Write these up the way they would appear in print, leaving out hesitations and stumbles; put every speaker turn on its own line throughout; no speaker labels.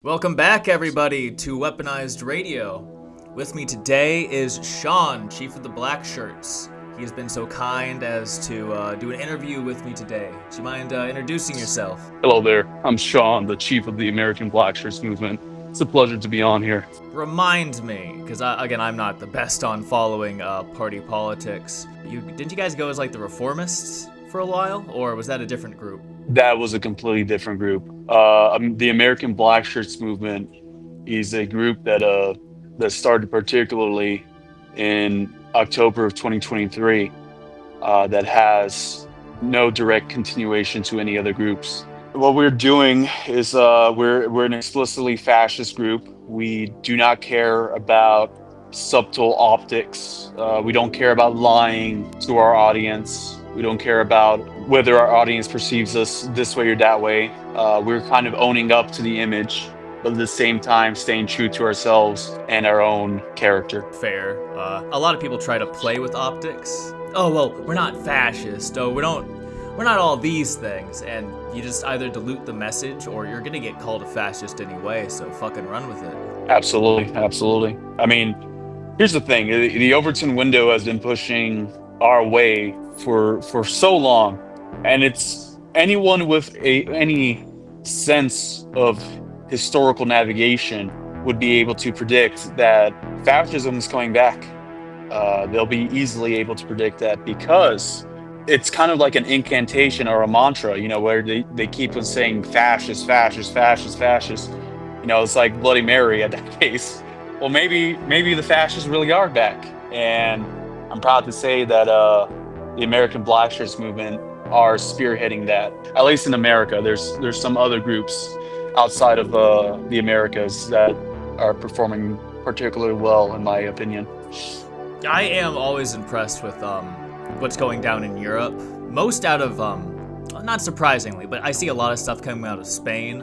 Welcome back, everybody, to Weaponized Radio. With me today is Sean, Chief of the Blackshirts. He has been so kind as to do an interview with me today. Do you mind introducing yourself?
Hello there. I'm Sean, the chief of the American Blackshirts Movement. It's a pleasure to be on here.
Remind me, because again, I'm not the best on following party politics. Didn't you guys go as like the Reformists for a while, or was that a different group?
That was a completely different group. The American Blackshirts Movement is a group that started particularly in October of 2023. That has no direct continuation to any other groups. What we're doing is we're an explicitly fascist group. We do not care about subtle optics. We don't care about lying to our audience. We don't care about whether our audience perceives us this way or that way. We're kind of owning up to the image, but at the same time staying true to ourselves and our own character.
Fair. A lot of people try to play with optics. Oh, well, we're not fascist. Oh, we're not all these things. And you just either dilute the message or you're gonna get called a fascist anyway, so fucking run with it.
Absolutely, absolutely. I mean, here's the thing: the Overton window has been pushing our way for so long, and it's anyone with any sense of historical navigation would be able to predict that fascism is coming back. They'll be easily able to predict that because it's kind of like an incantation or a mantra, where they keep on saying fascist, fascist, fascist, fascist. It's like Bloody Mary at that case. Well, maybe the fascists really are back. And I'm proud to say that the American Blackshirts Movement are spearheading that. At least in America, there's some other groups outside of the Americas that are performing particularly well, in my opinion.
I am always impressed with what's going down in Europe. Most out of not surprisingly, but I see a lot of stuff coming out of Spain,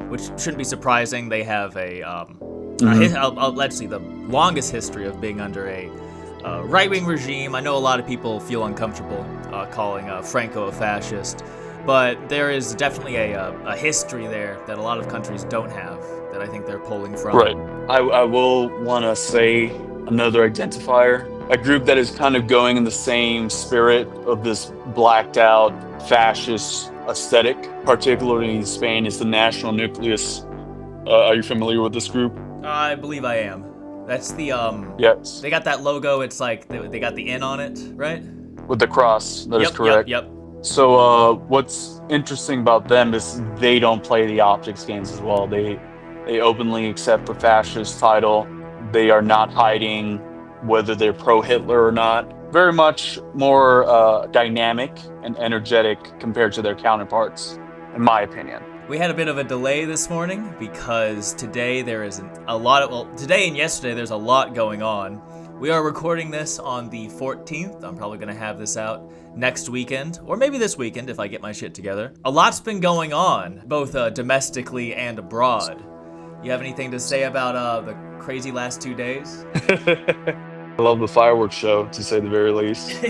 which shouldn't be surprising. They have let's see, the longest history of being under a right-wing regime. I know a lot of people feel uncomfortable calling Franco a fascist, but there is definitely a history there that a lot of countries don't have that I think they're pulling from.
Right. I will want to say another identifier, a group that is kind of going in the same spirit of this blacked out fascist aesthetic, particularly in Spain, is the National Nucleus. Are you familiar with this group?
I believe I am. That's the
Yes.
They got that logo. It's like they got the N on it, right?
With the cross, that is
Yep,
correct.
yep.
So what's interesting about them is they don't play the optics games as well. They openly accept the fascist title. They are not hiding whether they're pro-Hitler or not. Very much more dynamic and energetic compared to their counterparts, in my opinion.
We had a bit of a delay this morning because today there is today and yesterday there's a lot going on. We are recording this on the 14th. I'm probably going to have this out next weekend, or maybe this weekend if I get my shit together. A lot's been going on, both domestically and abroad. You have anything to say about the crazy last 2 days?
I love the fireworks show, to say the very least.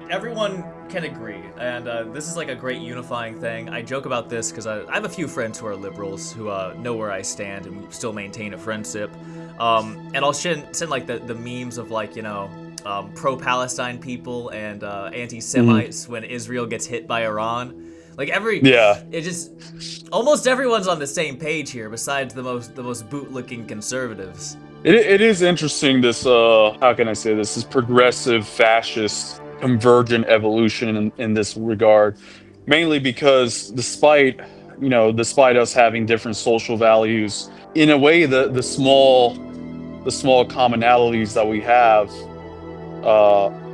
Everyone can agree, and this is like a great unifying thing. I joke about this because I have a few friends who are liberals who know where I stand and we still maintain a friendship. And I'll send like the memes of like, pro-Palestine people and anti-Semites when Israel gets hit by Iran. Like almost everyone's on the same page here, besides the most boot-looking conservatives.
It is interesting, this how can I say this progressive fascist convergent evolution in this regard, mainly because despite us having different social values, in a way the small commonalities that we have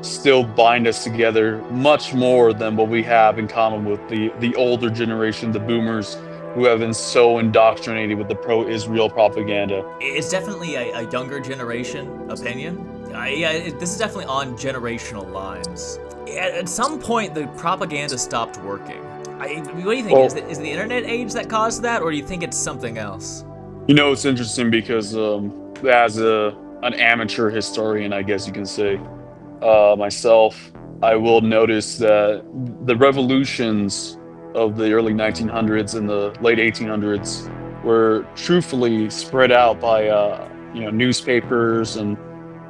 still bind us together much more than what we have in common with the older generation, the boomers, who have been so indoctrinated with the pro-Israel propaganda.
It's definitely a younger generation opinion. This is definitely on generational lines. At some point, the propaganda stopped working. What do you think?
Well,
Is the internet age that caused that, or do you think it's something else?
it's interesting because as an amateur historian, I guess you can say, myself, I will notice that the revolutions of the early 1900s and the late 1800s were truthfully spread out by newspapers and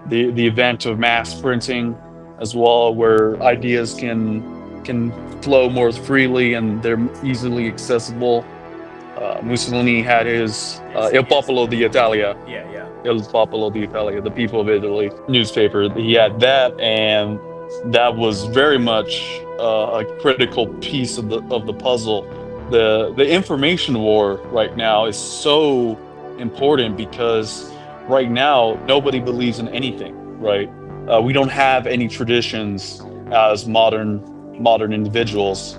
the event of mass printing as well, where ideas can flow more freely and they're easily accessible. Mussolini had his Il Popolo d'Italia,
Yeah.
Il Popolo d'Italia, the people of Italy newspaper. He had that, and that was very much a critical piece of the puzzle. The information war right now is so important because right now nobody believes in anything. Right? We don't have any traditions as modern individuals.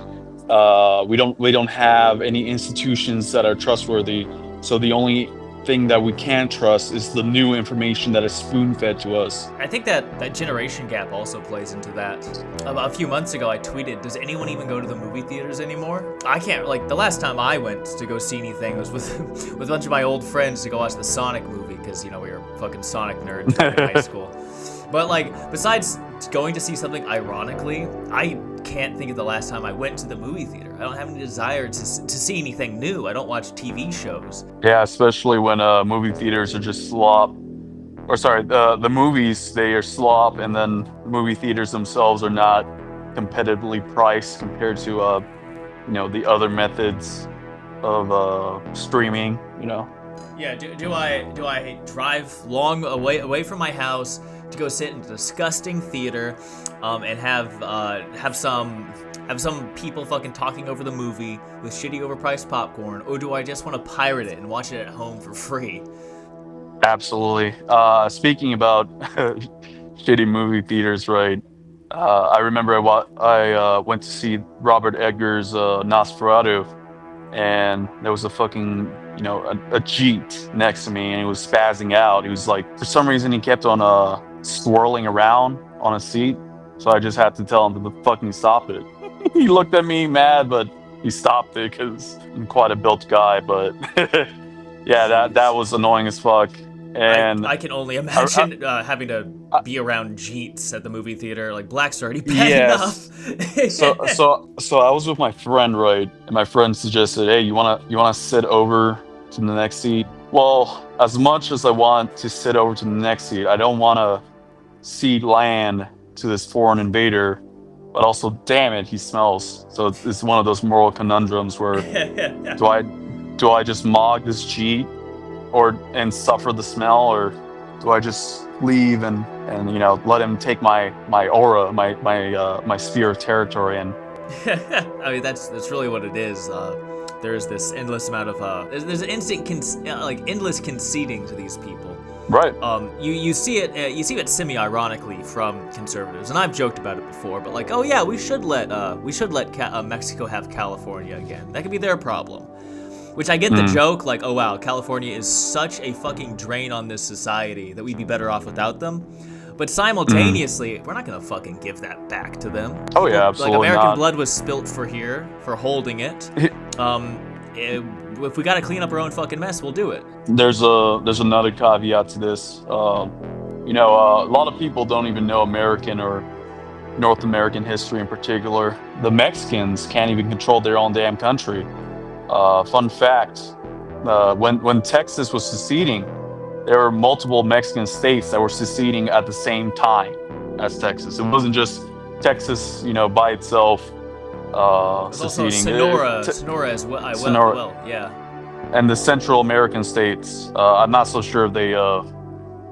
We don't have any institutions that are trustworthy. So the only thing that we can trust is the new information that is spoon-fed to us.
I think that generation gap also plays into that. A few months ago, I tweeted, "Does anyone even go to the movie theaters anymore?" I can't. Like the last time I went to go see anything was with with a bunch of my old friends to go watch the Sonic movie because we were fucking Sonic nerds in high school. But like, besides going to see something ironically, I can't think of the last time I went to the movie theater. I don't have any desire to see anything new. I don't watch TV shows.
Yeah, especially when movie theaters are just slop. Or sorry, the movies, they are slop, and then the movie theaters themselves are not competitively priced compared to the other methods of streaming.
Yeah, do I drive long away from my house to go sit in a disgusting theater, and have some people fucking talking over the movie with shitty overpriced popcorn, or do I just want to pirate it and watch it at home for free?
Absolutely. Speaking about shitty movie theaters, right? I remember I went to see Robert Edgar's Nosferatu, and there was a fucking a Jeet next to me, and he was spazzing out. He was like, for some reason, he kept on swirling around on a seat, so I just had to tell him to fucking stop it. He looked at me mad, but he stopped it because I'm quite a built guy. But yeah, that
Jeez.
was annoying as fuck. And
I can only imagine having to
I,
be around Jeets at the movie theater. Like, black's already bad enough.
yes. So I was with my friend, right? And my friend suggested, "Hey, you wanna sit over to the next seat?" Well, as much as I want to sit over to the next seat, I don't want to cede land to this foreign invader. But also, damn it, he smells. So it's one of those moral conundrums where do I just mog this G and suffer the smell, or do I just leave and let him take my aura, my sphere of territory? And
I mean, that's really what it is. There's this endless amount of there's an instant endless conceding to these people.
right.
You see it semi-ironically from conservatives, and I've joked about it before. But like, oh yeah, we should let Mexico have California again. That could be their problem. Which I get the joke, like, oh wow, California is such a fucking drain on this society that we'd be better off without them. But simultaneously, we're not gonna fucking give that back to them.
Oh yeah, absolutely
Like, American
not.
blood was spilt for holding it. If we gotta clean up our own fucking mess, we'll do it.
There's another caveat to this. A lot of people don't even know American or North American history in particular. The Mexicans can't even control their own damn country. Fun fact: when Texas was seceding, there were multiple Mexican states that were seceding at the same time as Texas. It wasn't just Texas, by itself
There's also
seceding.
Sonora as well.
Sonora.
Yeah.
And the Central American states, I'm not so sure if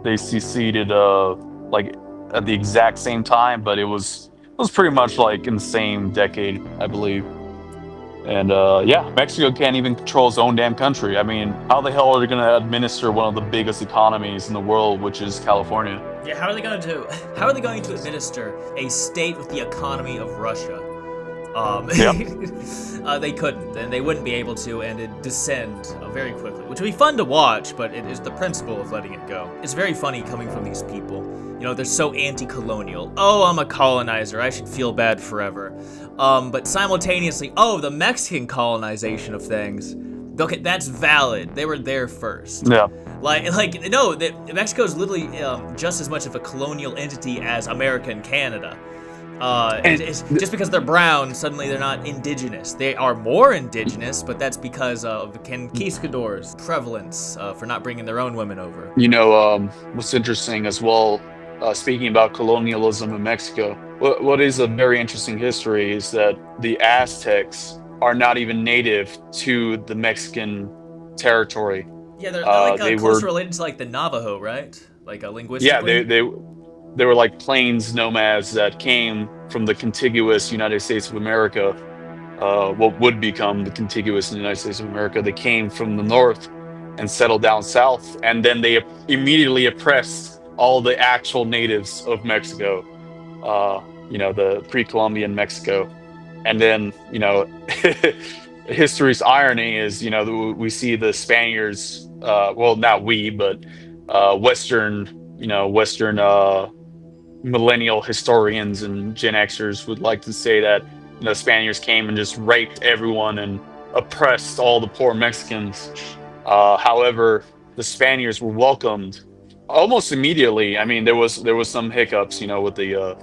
they seceded like at the exact same time, but it was pretty much like in the same decade, I believe. And yeah, Mexico can't even control its own damn country. I mean, how the hell are they going to administer one of the biggest economies in the world, which is California?
Yeah, how are they going to administer a state with the economy of Russia?
Yep.
They couldn't, and they wouldn't be able to, and it'd descend very quickly, which would be fun to watch, but it is the principle of letting it go. It's very funny coming from these people. They're so anti-colonial. Oh, I'm a colonizer. I should feel bad forever. But simultaneously, the Mexican colonization of things. Okay, that's valid. They were there first.
Yeah.
Mexico is literally just as much of a colonial entity as America and Canada.
And
It's just because they're brown, suddenly they're not indigenous. They are more indigenous, but that's because of the conquistadors' prevalence for not bringing their own women over.
what's interesting as well, speaking about colonialism in Mexico, what is a very interesting history is that the Aztecs are not even native to the Mexican territory.
Yeah, they're like
They
close
were,
related to like the Navajo, right? Like
yeah,
linguistically.
they were like plains nomads that came from the contiguous United States of America, what would become the contiguous United States of America. They came from the north and settled down south, and then they immediately oppressed all the actual natives of Mexico, the pre-Columbian Mexico. And then, history's irony is, we see the Spaniards, well, not we, but Western millennial historians and Gen Xers would like to say that Spaniards came and just raped everyone and oppressed all the poor Mexicans. However, the Spaniards were welcomed almost immediately. I mean, there was some hiccups, with the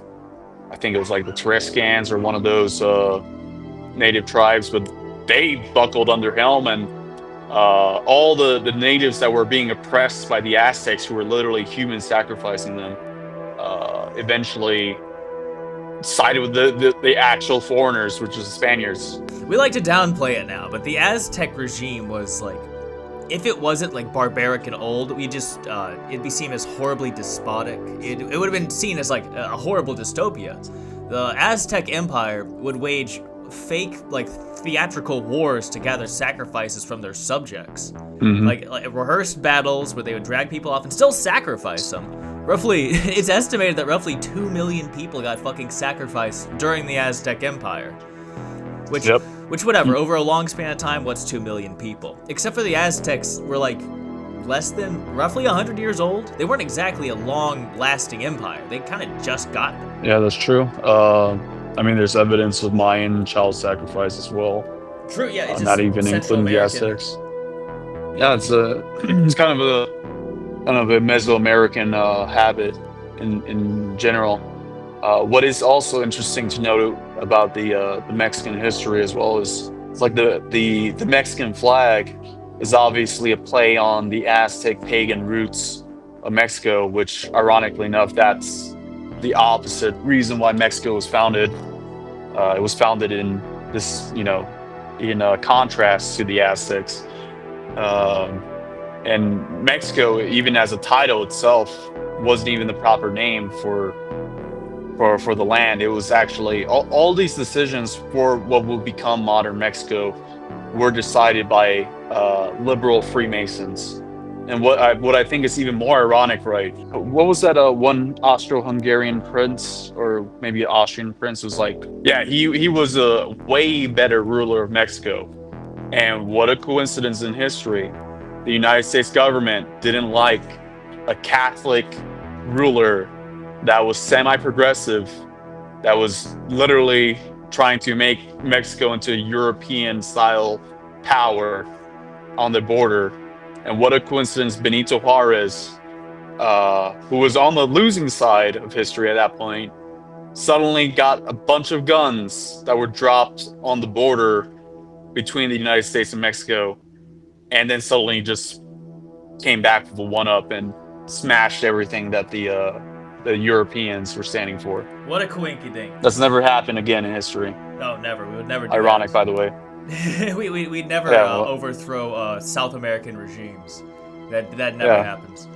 I think it was like the Tarascans or one of those native tribes, but they buckled under helm, and all the natives that were being oppressed by the Aztecs, who were literally human sacrificing them, eventually sided with the actual foreigners, which was the Spaniards.
We like to downplay it now, but the Aztec regime was like, if it wasn't like barbaric and old, it'd be seen as horribly despotic. It would have been seen as like a horrible dystopia. The Aztec Empire would wage fake, like, theatrical wars to gather sacrifices from their subjects.
Mm-hmm.
Like rehearsed battles where they would drag people off and still sacrifice them. It's estimated that roughly 2 million people got fucking sacrificed during the Aztec Empire. Which whatever, over a long span of time, what's 2 million people? Except for the Aztecs were like less than roughly 100 years old. They weren't exactly a long-lasting empire. They kind of just got there.
Yeah, that's true. I mean, there's evidence of Mayan child sacrifice as well.
True, yeah, it's
not even
Central
including the
American.
Aztecs. Yeah, it's kind of a Mesoamerican habit in general. What is also interesting to note about the Mexican history as well is it's like the Mexican flag is obviously a play on the Aztec pagan roots of Mexico, which ironically enough, that's the opposite reason why Mexico was founded. It was founded in this, in contrast to the Aztecs. And Mexico, even as a title itself, wasn't even the proper name for the land. It was actually all these decisions for what will become modern Mexico were decided by liberal Freemasons. And what I think is even more ironic, right? What was that one Austro-Hungarian prince, or maybe an Austrian prince, was like, yeah, he was a way better ruler of Mexico. And what a coincidence in history. The United States government didn't like a Catholic ruler that was semi-progressive, that was literally trying to make Mexico into a European-style power on the border. And what a coincidence, Benito Juarez, who was on the losing side of history at that point, suddenly got a bunch of guns that were dropped on the border between the United States and Mexico, and then suddenly just came back with a one-up and smashed everything that the Europeans were standing for.
What a coinky dink.
That's never happened again in history.
No, never. We would never do
Ironic,
that.
by the way.
We'd never overthrow South American regimes. That never happens.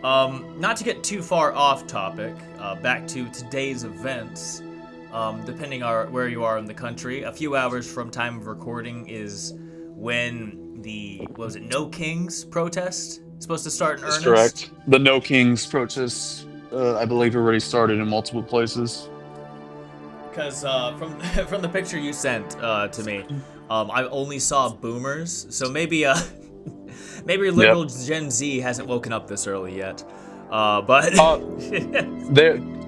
Not to get too far off topic, back to today's events. Depending on where you are in the country, a few hours from time of recording is when the No Kings protest is supposed to start in earnest.
That's correct. The No Kings protest, I believe, already started in multiple places.
Because from the picture you sent to me, I only saw boomers, so maybe liberal Gen Z hasn't woken up this early yet. But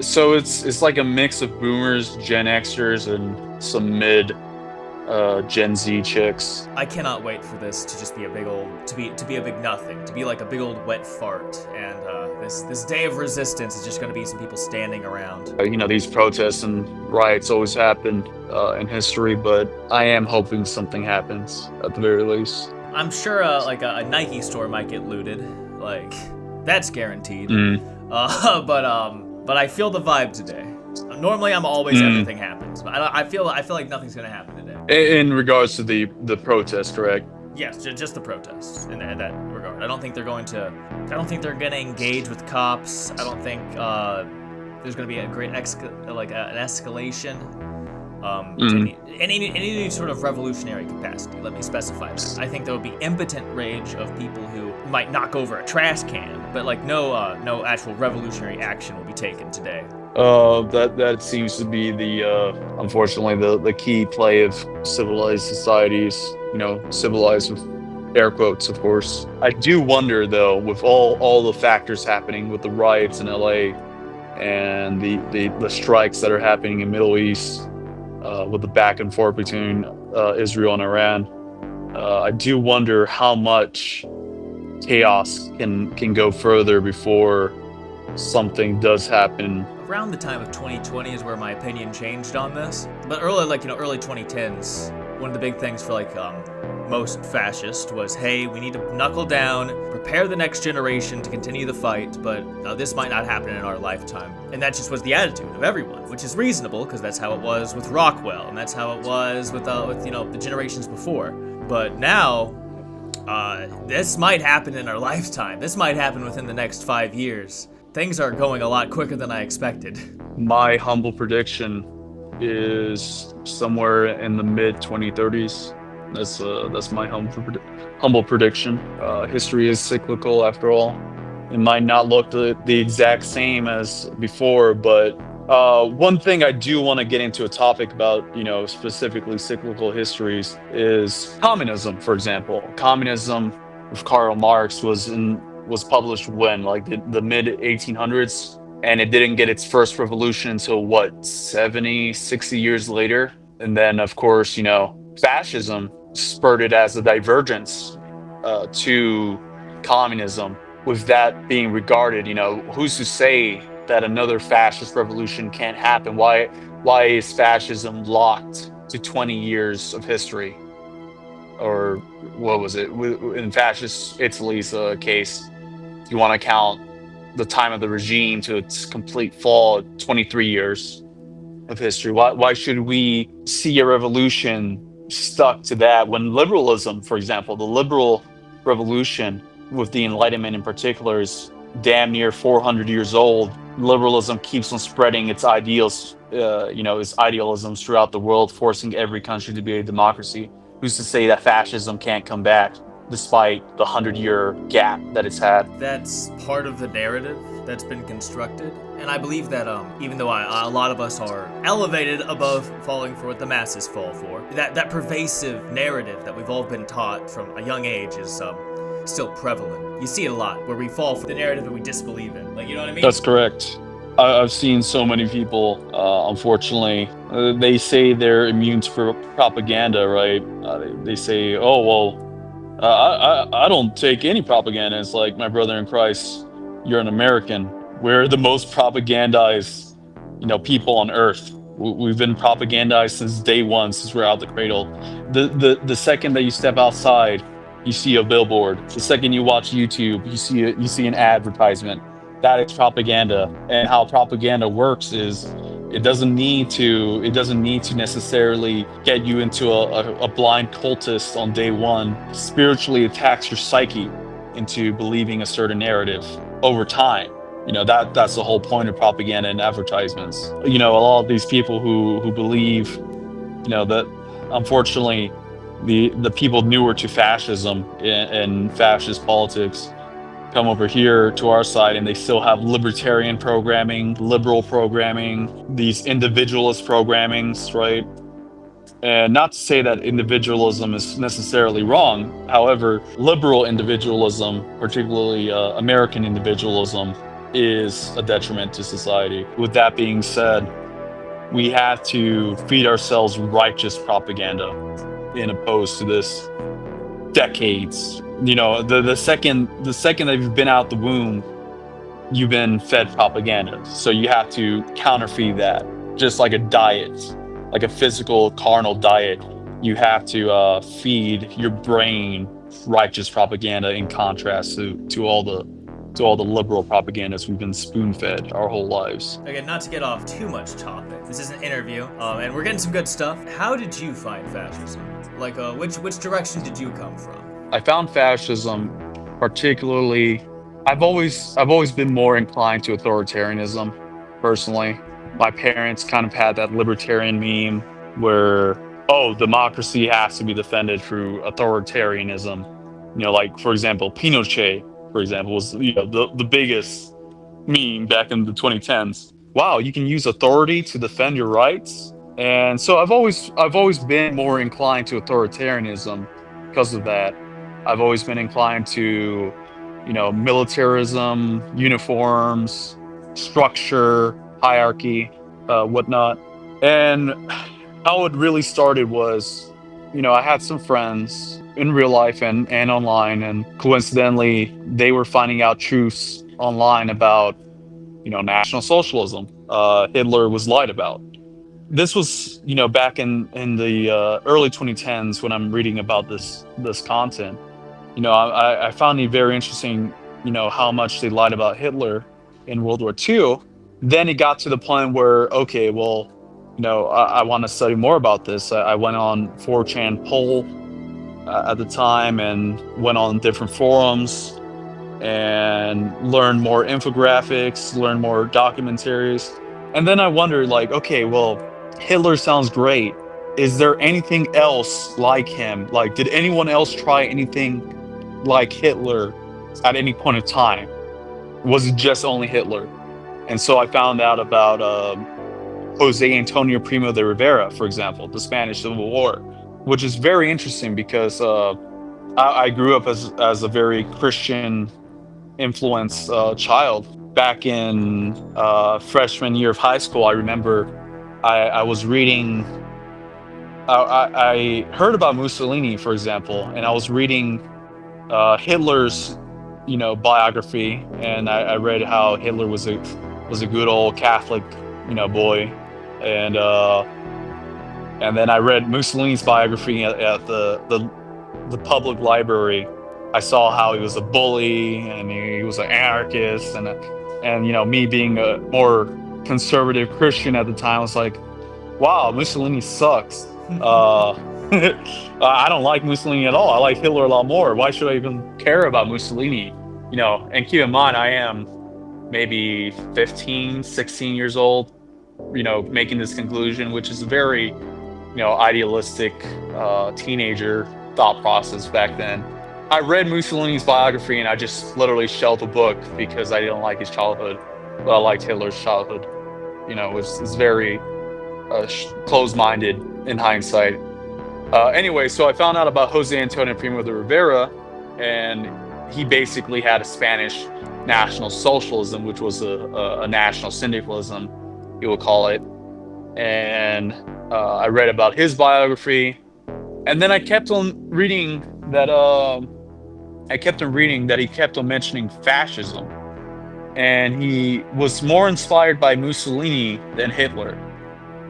so it's like a mix of boomers, Gen Xers, and some mid Gen Z chicks.
I cannot wait for this to just be a big old to be a big nothing, to be like a big old wet fart, and This day of resistance is just going to be some people standing around.
These protests and riots always happen in history, but I am hoping something happens at the very least.
I'm sure like a Nike store might get looted, like that's guaranteed. But I feel the vibe today. Normally I'm always everything happens, but I feel like nothing's gonna happen today.
In regards to the protest, correct?
Yes, just the protests in that regard. I don't think they're gonna engage with cops. I don't think there's gonna be a great an escalation. In any sort of revolutionary capacity, let me specify that. I think there would be impotent rage of people who might knock over a trash can, but like no actual revolutionary action will be taken today.
That seems to be unfortunately the key play of civilized societies. Civilized with air quotes, of course. I do wonder though, with all the factors happening with the riots in LA and the strikes that are happening in Middle East, with the back and forth between Israel and Iran, I do wonder how much chaos can go further before something does happen.
Around the time of 2020 is where my opinion changed on this. But early 2010s, one of the big things for most fascist was, hey, we need to knuckle down, prepare the next generation to continue the fight, but this might not happen in our lifetime. And that just was the attitude of everyone, which is reasonable because that's how it was with Rockwell, and that's how it was with the generations before. But now, this might happen in our lifetime. This might happen within the next 5 years. Things are going a lot quicker than I expected.
My humble prediction is somewhere in the mid 2030s. That's my humble prediction. History is cyclical after all. It might not look the exact same as before, but one thing I do want to get into a topic about, specifically cyclical histories, is communism, for example. Communism with Karl Marx was published when, like the mid 1800s, and it didn't get its first revolution until 70, 60 years later. And then, of course, fascism spurted as a divergence to communism. With that being regarded, who's to say that another fascist revolution can't happen? Why is fascism locked to 20 years of history? Or what was it? In fascist Italy's case, if you want to count the time of the regime to its complete fall, 23 years of history. Why should we see a revolution stuck to that when liberalism, for example, the liberal revolution with the Enlightenment in particular, is damn near 400 years old? Liberalism keeps on spreading its ideals, its idealisms throughout the world, forcing every country to be a democracy. Who's to say that fascism can't come back despite the 100-year gap that it's had?
That's part of the narrative that's been constructed. And I believe that even though a lot of us are elevated above falling for what the masses fall for, that pervasive narrative that we've all been taught from a young age is still prevalent. You see it a lot, where we fall for the narrative that we disbelieve in. Like, you know what I mean?
That's correct. I've seen so many people, unfortunately, they say they're immune to propaganda, right? They say, oh, well, I don't take any propaganda. It's like, my brother in Christ, you're an American. We're the most propagandized, people on earth. We've been propagandized since day one, since we're out the cradle. The second that you step outside, you see a billboard. The second you watch YouTube, you see an advertisement. That is propaganda. And how propaganda works is it doesn't need to necessarily get you into a blind cultist on day one. Spiritually attacks your psyche into believing a certain narrative over time. That's the whole point of propaganda and advertisements. A lot of these people who believe, that unfortunately the people newer to fascism and fascist politics come over here to our side, and they still have libertarian programming, liberal programming, these individualist programmings, right? And not to say that individualism is necessarily wrong. However, liberal individualism, particularly American individualism, is a detriment to society. With that being said, we have to feed ourselves righteous propaganda in opposed to this decades. The second that you've been out the womb, you've been fed propaganda. So you have to counterfeit that, just like a diet, like a physical carnal diet. You have to feed your brain righteous propaganda in contrast to all the liberal propagandas we've been spoon fed our whole lives.
Again, not to get off too much topic. This is an interview, and we're getting some good stuff. How did you find fascism? Like, which direction did you come from?
I found fascism particularly. I've always been more inclined to authoritarianism, personally. My parents kind of had that libertarian meme where, oh, democracy has to be defended through authoritarianism. Like, for example, Pinochet, for example, was the biggest meme back in the 2010s. Wow, you can use authority to defend your rights. And so I've always been more inclined to authoritarianism because of that. I've always been inclined to, militarism, uniforms, structure, hierarchy, whatnot. And how it really started was, I had some friends in real life and online, and coincidentally, they were finding out truths online about, National Socialism. Hitler was lied about. This was, back in the early 2010s when I'm reading about this content. I found it very interesting, how much they lied about Hitler in World War II. Then it got to the point where, okay, well, I want to study more about this. I went on 4chan poll at the time and went on different forums and learn more infographics, learn more documentaries. And then I wondered, like, okay, well, Hitler sounds great. Is there anything else like him? Like, did anyone else try anything like Hitler at any point of time? Was it just only Hitler? And so I found out about Jose Antonio Primo de Rivera, for example, the Spanish Civil War, which is very interesting because I grew up as a very Christian influenced child. Back in freshman year of high school, I remember I was reading. I heard about Mussolini, for example, and I was reading Hitler's, biography, and I read how Hitler was a good old Catholic, boy, and and then I read Mussolini's biography at the public library. I saw how he was a bully and he was an anarchist, and me being a more conservative Christian at the time, I was like, wow, Mussolini sucks. I don't like Mussolini at all. I like Hitler a lot more. Why should I even care about Mussolini? And keep in mind, I am maybe 15, 16 years old, making this conclusion, which is a very, idealistic teenager thought process back then. I read Mussolini's biography and I just literally shelved the book because I didn't like his childhood, but I liked Hitler's childhood. It's very closed-minded in hindsight. Anyway, so I found out about Jose Antonio Primo de Rivera, and he basically had a Spanish National Socialism, which was a national syndicalism, you would call it. And I read about his biography, and then I kept on reading that. He kept on mentioning fascism, and he was more inspired by Mussolini than Hitler.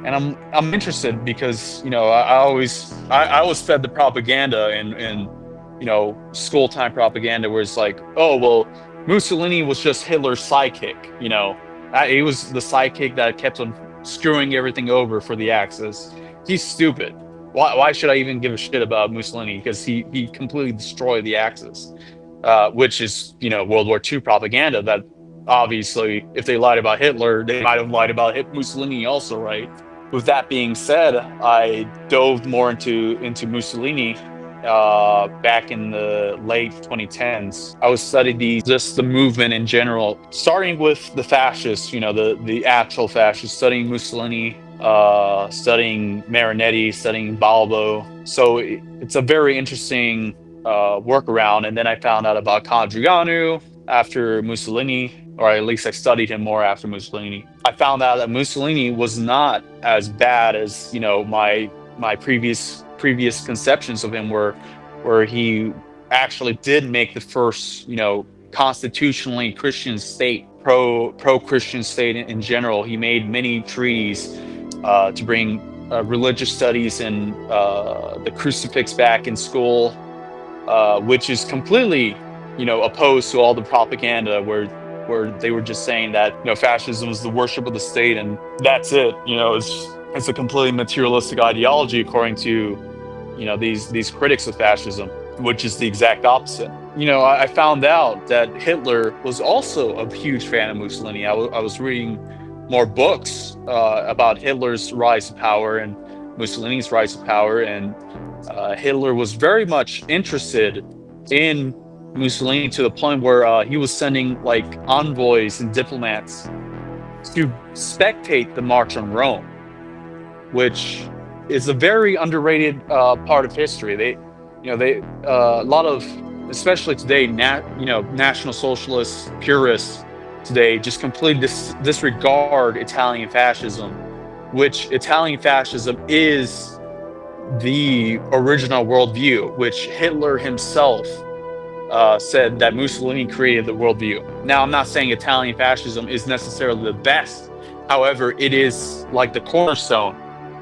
And I'm interested because I was fed the propaganda in school time propaganda where it's like, oh well, Mussolini was just Hitler's sidekick. He was the sidekick that kept on screwing everything over for the Axis. He's stupid. Why should I even give a shit about Mussolini? Because he completely destroyed the Axis, which is World War II propaganda. That obviously, if they lied about Hitler, they might have lied about Mussolini also, right? With that being said, I dove more into Mussolini back in the late 2010s. I was studying just the movement in general, starting with the fascists, the actual fascists, studying Mussolini, studying Marinetti, studying Balbo. So it's a very interesting workaround. And then I found out about Codrianu after Mussolini, or at least I studied him more after Mussolini. I found out that Mussolini was not as bad as my previous conceptions of him were, where he actually did make the first constitutionally Christian state pro-Christian state in general. He made many treaties to bring religious studies and the crucifix back in school, which is completely, opposed to all the propaganda where they were just saying that, fascism is the worship of the state and that's it. It's a completely materialistic ideology according to, these critics of fascism, which is the exact opposite. I found out that Hitler was also a huge fan of Mussolini. I was reading more books about Hitler's rise to power and Mussolini's rise to power, and Hitler was very much interested in Mussolini to the point where he was sending like envoys and diplomats to spectate the March on Rome, which is a very underrated part of history. A lot of, especially today, National Socialists, purists today just completely disregard Italian fascism, which Italian fascism is the original worldview, which Hitler himself said that Mussolini created the worldview. Now, I'm not saying Italian fascism is necessarily the best. However, it is like the cornerstone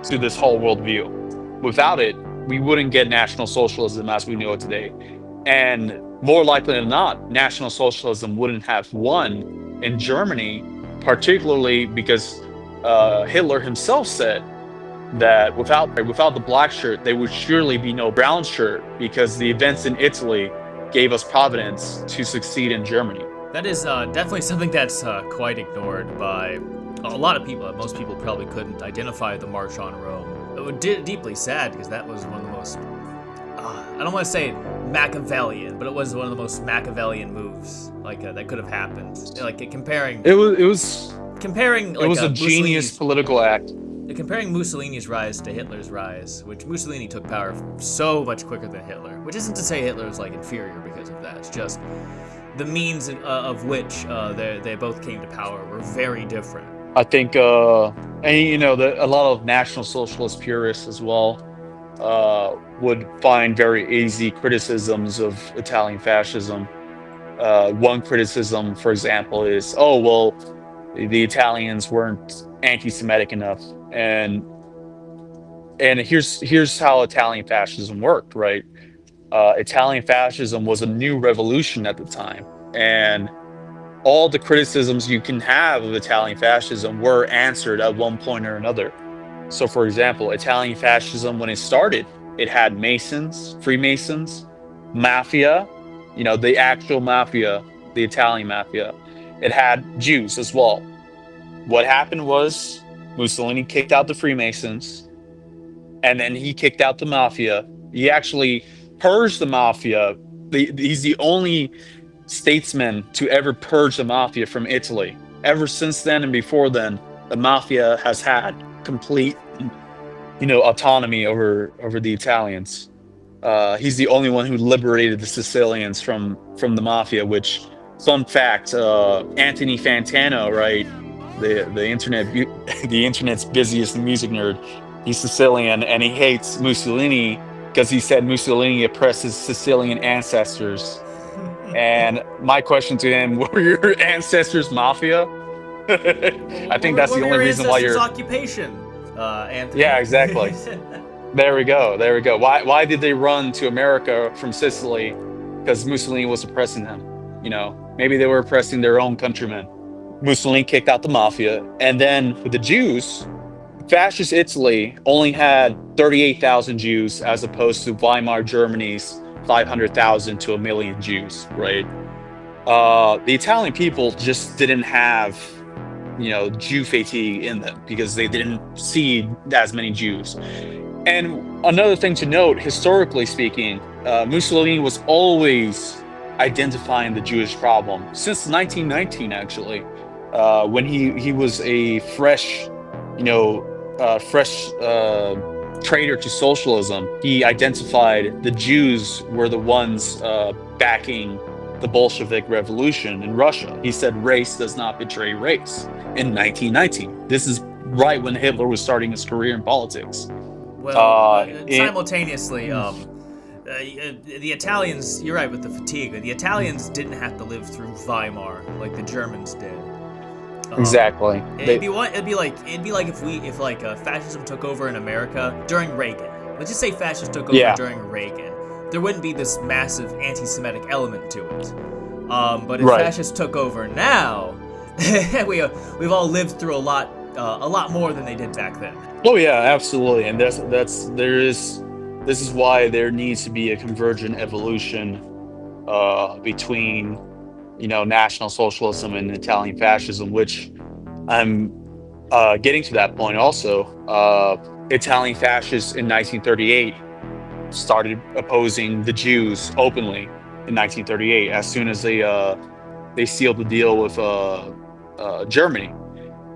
to this whole worldview. Without it, we wouldn't get National Socialism as we know it today. And more likely than not, National Socialism wouldn't have won in Germany, particularly because Hitler himself said that without the black shirt, there would surely be no brown shirt, because the events in Italy gave us providence to succeed in Germany.
That is definitely something that's quite ignored by a lot of people. Most people probably couldn't identify the March on Rome. It was deeply sad, because that was one of the most, I don't want to say Machiavellian, but it was one of the most Machiavellian moves that could have happened. Comparing
it was a genius political act.
Comparing Mussolini's rise to Hitler's rise, which Mussolini took power so much quicker than Hitler, which isn't to say Hitler was inferior because of that. It's just the means of which they both came to power were very different.
I think, a lot of National Socialist purists as well would find very easy criticisms of Italian fascism. One criticism, for example, is, oh, well, the Italians weren't anti-Semitic enough. And here's how Italian fascism worked, right? Italian fascism was a new revolution at the time, and all the criticisms you can have of Italian fascism were answered at one point or another. So, for example, Italian fascism, when it started, it had Masons, Freemasons, mafia, the actual mafia, the Italian mafia. It had Jews as well. What happened was Mussolini kicked out the Freemasons, and then he kicked out the mafia. He actually purged the mafia. He's the only statesman to ever purge the mafia from Italy. Ever since then and before then, the mafia has had complete, autonomy over the Italians. He's the only one who liberated the Sicilians from the mafia. Which, fun fact, Anthony Fantano, right? The internet's busiest music nerd. He's Sicilian, and he hates Mussolini because he said Mussolini oppressed his Sicilian ancestors. And my question to him: were your ancestors mafia? I think that's the only reason why you're
occupation, Anthony.
Yeah, exactly. There we go. Why did they run to America from Sicily? Because Mussolini was oppressing them. Maybe they were oppressing their own countrymen. Mussolini kicked out the mafia, and then with the Jews, fascist Italy only had 38,000 Jews as opposed to Weimar Germany's 500,000 to 1 million Jews, right? The Italian people just didn't have, Jew fatigue in them because they didn't see as many Jews. And another thing to note, historically speaking, Mussolini was always identifying the Jewish problem since 1919, actually, when he was a fresh traitor to socialism. He identified the Jews were the ones backing the Bolshevik Revolution in Russia. He said race does not betray race in 1919. This is right when Hitler was starting his career in politics.
Well, simultaneously, the Italians, you're right with the fatigue. The Italians didn't have to live through Weimar like the Germans did.
Exactly.
It'd be like if fascism took over in America during Reagan. Let's just say fascists took over
Yeah.
during Reagan. There wouldn't be this massive anti-Semitic element to it. But if
Right.
fascists took over now, we've all lived through a lot more than they did back then.
Oh yeah, absolutely. And this is why there needs to be a convergent evolution between National Socialism and Italian fascism, which I'm getting to that point also. Italian fascists in 1938 started opposing the Jews openly in 1938 as soon as they sealed the deal with Germany.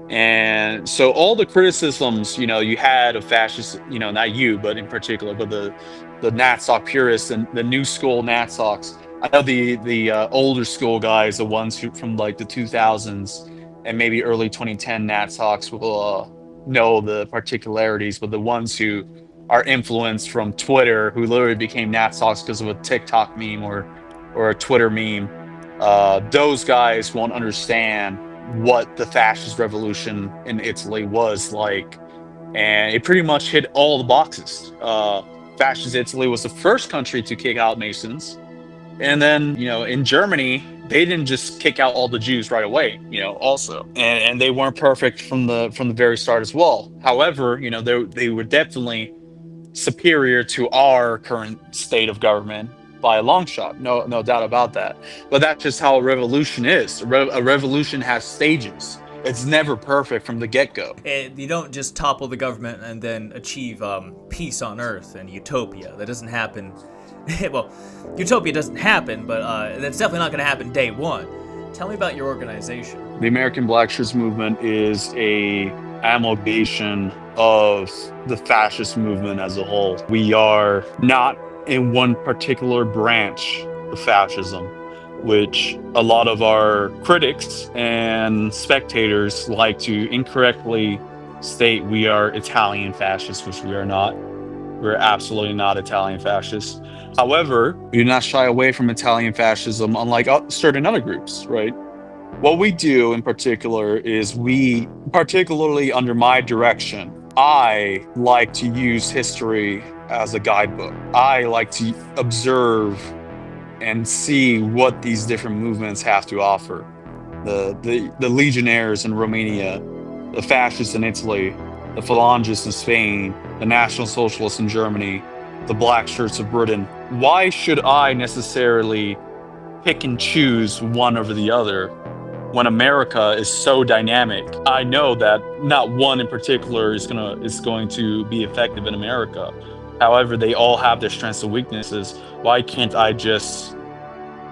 And so all the criticisms, you had of fascists, not you, but in particular, but the Natsok purists and the new school Natsoks. I know the older school guys, the ones who from like the 2000s and maybe early 2010 Natsoks will know the particularities, but the ones who are influenced from Twitter, who literally became Natsoks because of a TikTok meme or a Twitter meme, those guys won't understand what the fascist revolution in Italy was like, and it pretty much hit all the boxes. Fascist Italy was the first country to kick out Masons, and then in Germany they didn't just kick out all the Jews right away. Also, and they weren't perfect from the very start as well. However, they were definitely superior to our current state of government by a long shot. No doubt about that. But that's just how a revolution is. A revolution has stages. It's never perfect from the get-go.
You don't just topple the government and then achieve peace on Earth and utopia. That doesn't happen. Well, utopia doesn't happen, but that's definitely not going to happen day one. Tell me about your organization.
The American Blackshirts Movement is a amalgamation of the fascist movement as a whole. We are not in one particular branch of fascism, which a lot of our critics and spectators like to incorrectly state we are Italian fascists, which we are not. We're absolutely not Italian fascists. However, we do not shy away from Italian fascism, unlike certain other groups, right? What we do in particular is particularly under my direction, I like to use history as a guidebook. I like to observe and see what these different movements have to offer. The legionnaires in Romania, the fascists in Italy, the phalangists in Spain, the National Socialists in Germany, the Black Shirts of Britain. Why should I necessarily pick and choose one over the other when America is so dynamic? I know that not one in particular is going to be effective in America. However, they all have their strengths and weaknesses. Why can't I just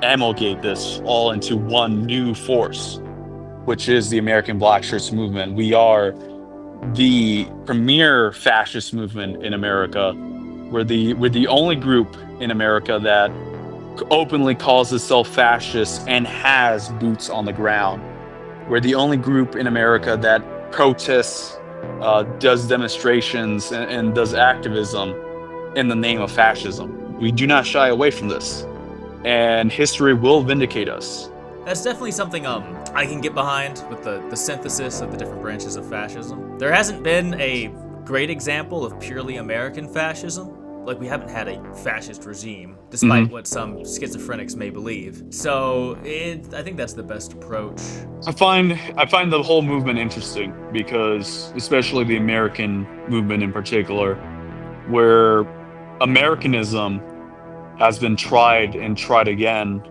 amalgate this all into one new force, which is the American Blackshirts Movement? We are the premier fascist movement in America. We're the only group in America that openly calls itself fascist and has boots on the ground. We're the only group in America that protests, does demonstrations, and does activism in the name of fascism. We do not shy away from this, and history will vindicate us.
That's definitely something I can get behind with the synthesis of the different branches of fascism. There hasn't been a great example of purely American fascism. Like, we haven't had a fascist regime, despite what some schizophrenics may believe. So I think that's the best approach.
I find the whole movement interesting because, especially the American movement in particular, where Americanism has been tried and tried again.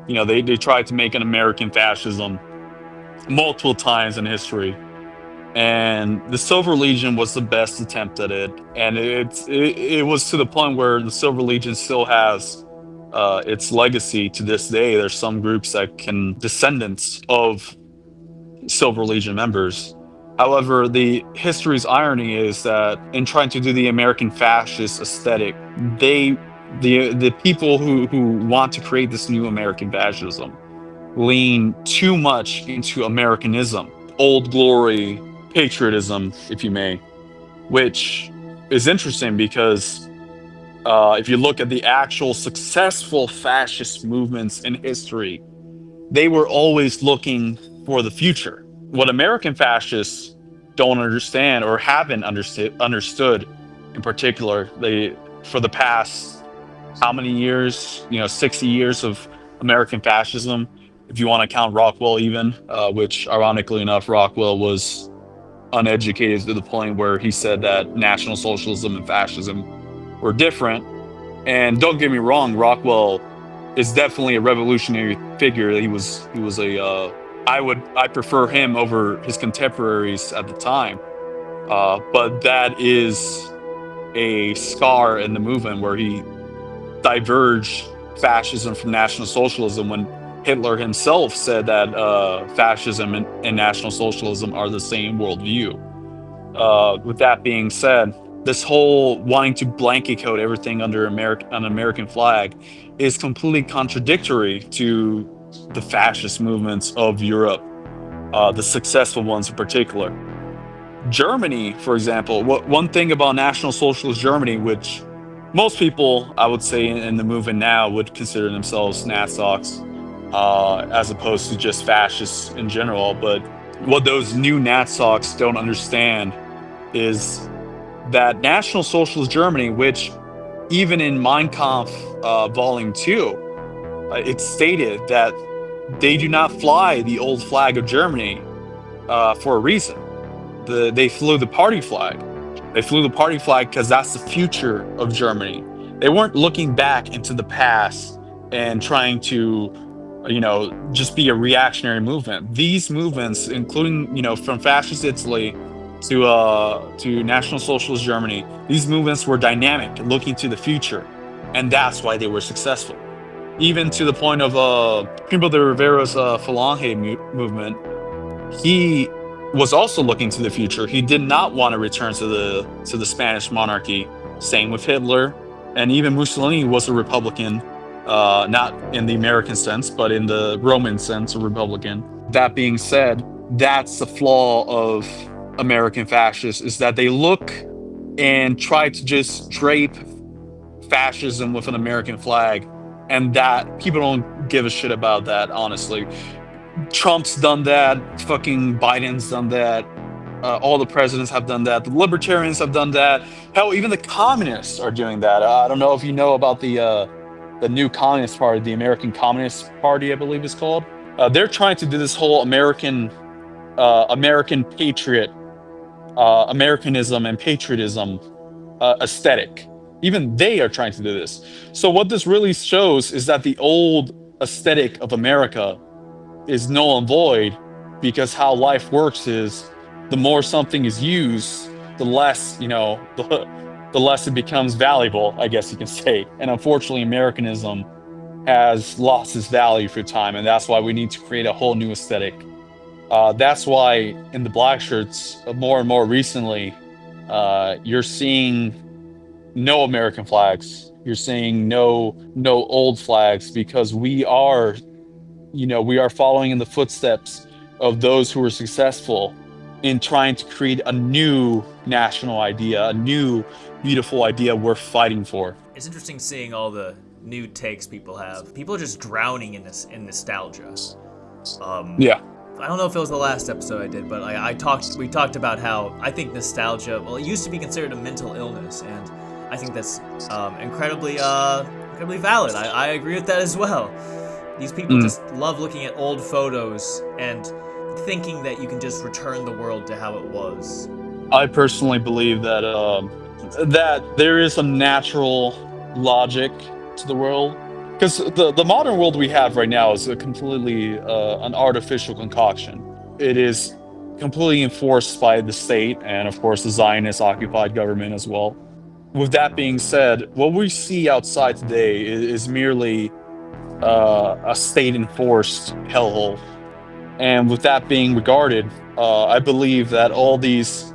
They tried to make an American fascism multiple times in history. And the Silver Legion was the best attempt at it, and it was to the point where the Silver Legion still has its legacy to this day. There's some groups that can descendants of Silver Legion members. However, the history's irony is that in trying to do the American fascist aesthetic, the people who want to create this new American fascism lean too much into Americanism, old glory, patriotism, if you may, which is interesting because If you look at the actual successful fascist movements in history, they were always looking for the future. What American fascists don't understand or haven't understood in particular, they for the past how many years, 60 years of American fascism, if you want to count Rockwell even, which ironically enough, Rockwell was uneducated to the point where he said that National Socialism and fascism were different. And don't get me wrong, Rockwell is definitely a revolutionary figure. He was a I prefer him over his contemporaries at the time. But that is a scar in the movement where he diverged fascism from National Socialism when Hitler himself said that fascism and National Socialism are the same worldview. With that being said, this whole wanting to blanket code everything under an American flag is completely contradictory to the fascist movements of Europe, the successful ones in particular. Germany, for example, one thing about National Socialist Germany, which most people, I would say, in the movement now would consider themselves Nazis, as opposed to just fascists in general. But what those new Nazis don't understand is that National Socialist Germany, which even in Mein Kampf Volume 2, it stated that they do not fly the old flag of Germany for a reason. They flew the party flag. They flew the party flag because that's the future of Germany. They weren't looking back into the past and trying to, just be a reactionary movement. These movements, including, from fascist Italy to National Socialist Germany, these movements were dynamic, looking to the future, and that's why they were successful. Even to the point of Primo de Rivera's Falange movement, he was also looking to the future. He did not want to return to the Spanish monarchy. Same with Hitler, and even Mussolini was a Republican, not in the American sense, but in the Roman sense, a Republican. That being said, that's the flaw of American fascists, is that they look and try to just drape fascism with an American flag, and that people don't give a shit about that, honestly. Trump's done that. Fucking Biden's done that. All the presidents have done that. The libertarians have done that. Hell, even the communists are doing that. I don't know if you know about the new Communist Party, the American Communist Party, I believe it's called. They're trying to do this whole American patriot, Americanism and patriotism aesthetic. Even they are trying to do this. So what this really shows is that the old aesthetic of America is null and void, because how life works is the more something is used, the less, the less it becomes valuable, I guess you can say. And unfortunately, Americanism has lost its value through time, and that's why we need to create a whole new aesthetic. That's why in the black shirts, more and more recently, you're seeing no American flags. You're seeing no old flags, because we are following in the footsteps of those who were successful in trying to create a new national idea, a new beautiful idea worth fighting for.
It's interesting seeing all the new takes people have. People are just drowning in nostalgia.
Yeah.
I don't know if it was the last episode I did, but we talked about how I think nostalgia, well, it used to be considered a mental illness, and I think that's incredibly valid. I agree with that as well. These people just love looking at old photos and thinking that you can just return the world to how it was.
I personally believe that that there is a natural logic to the world, because the modern world we have right now is a completely an artificial concoction. It is completely enforced by the state and, of course, the Zionist occupied government as well. With that being said, what we see outside today is merely a state-enforced hellhole. And with that being regarded, I believe that all these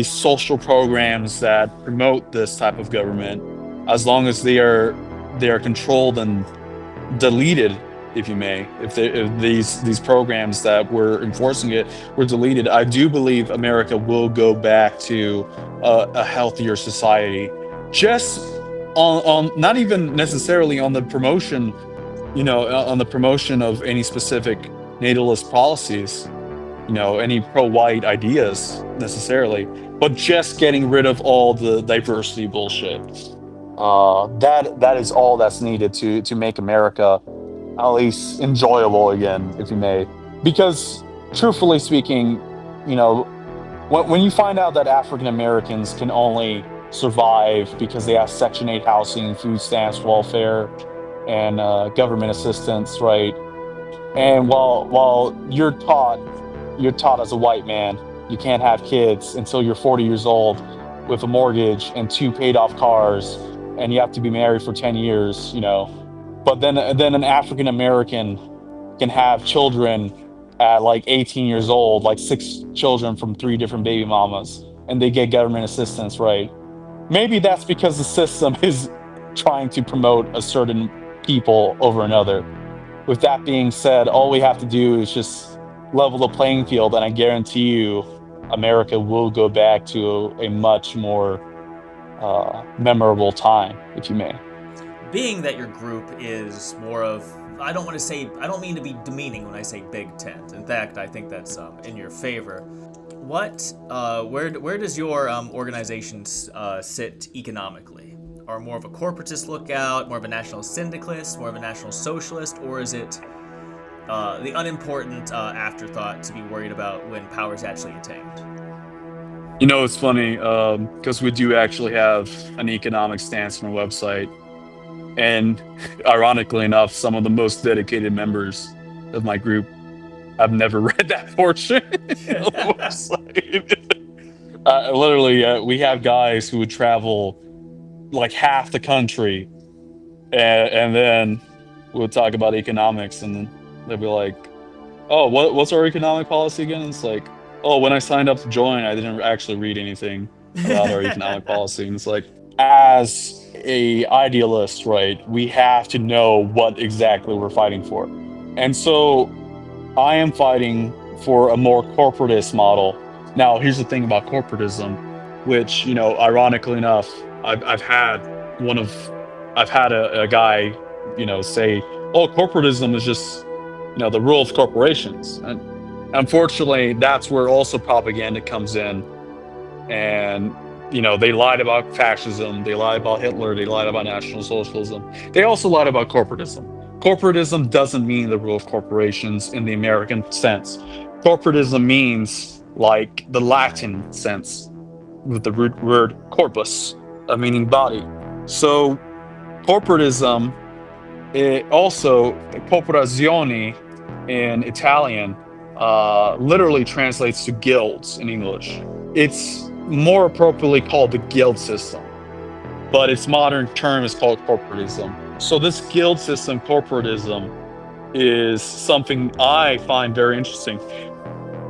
social programs that promote this type of government, as long as they are controlled and deleted, if you may, if these programs that were enforcing it were deleted, I do believe America will go back to a healthier society. Just on not even necessarily on the promotion, on the promotion of any specific natalist policies, any pro-white ideas necessarily, but just getting rid of all the diversity bullshit. That is all that's needed to make America at least enjoyable again, if you may. Because truthfully speaking, you know, when you find out that African Americans can only survive because they have Section 8 housing, food stamps, welfare, and government assistance, right? And while you're taught as a white man, you can't have kids until you're 40 years old with a mortgage and two paid off cars, and you have to be married for 10 years, But then an African American can have children at like 18 years old, like six children from three different baby mamas, and they get government assistance, right? Maybe that's because the system is trying to promote a certain people over another. With that being said, all we have to do is just level the playing field, and I guarantee you, America will go back to a much more memorable time, if you may.
Being that your group is more of, I don't mean to be demeaning when I say big tent. In fact, I think that's in your favor. Where does your organization sit economically? Are more of a corporatist lookout, more of a national syndicalist, more of a national socialist, or is it the unimportant afterthought to be worried about when power is actually attained?
It's funny because we do actually have an economic stance on our website. And ironically enough, some of the most dedicated members of my group have never read that portion of the website. Literally, we have guys who would travel like half the country, and then we would talk about economics, and then they'd be like, "Oh, what's our economic policy again?" And it's like, "Oh, when I signed up to join, I didn't actually read anything about our economic policy." And it's like, as a idealist, right, we have to know what exactly we're fighting for. And so I am fighting for a more corporatist model. Now, here's the thing about corporatism, which, ironically enough, I've had one of, I've had a guy, say, oh, corporatism is just, the rule of corporations. And unfortunately, that's where also propaganda comes in. And they lied about fascism, they lied about Hitler, they lied about National Socialism. They also lied about corporatism. Corporatism doesn't mean the rule of corporations in the American sense. Corporatism means like the Latin sense, with the root word corpus, meaning body. So corporatism, it also corporazioni in Italian, literally translates to guilds in English. It's more appropriately called the guild system, but its modern term is called corporatism. So this guild system, corporatism, is something I find very interesting.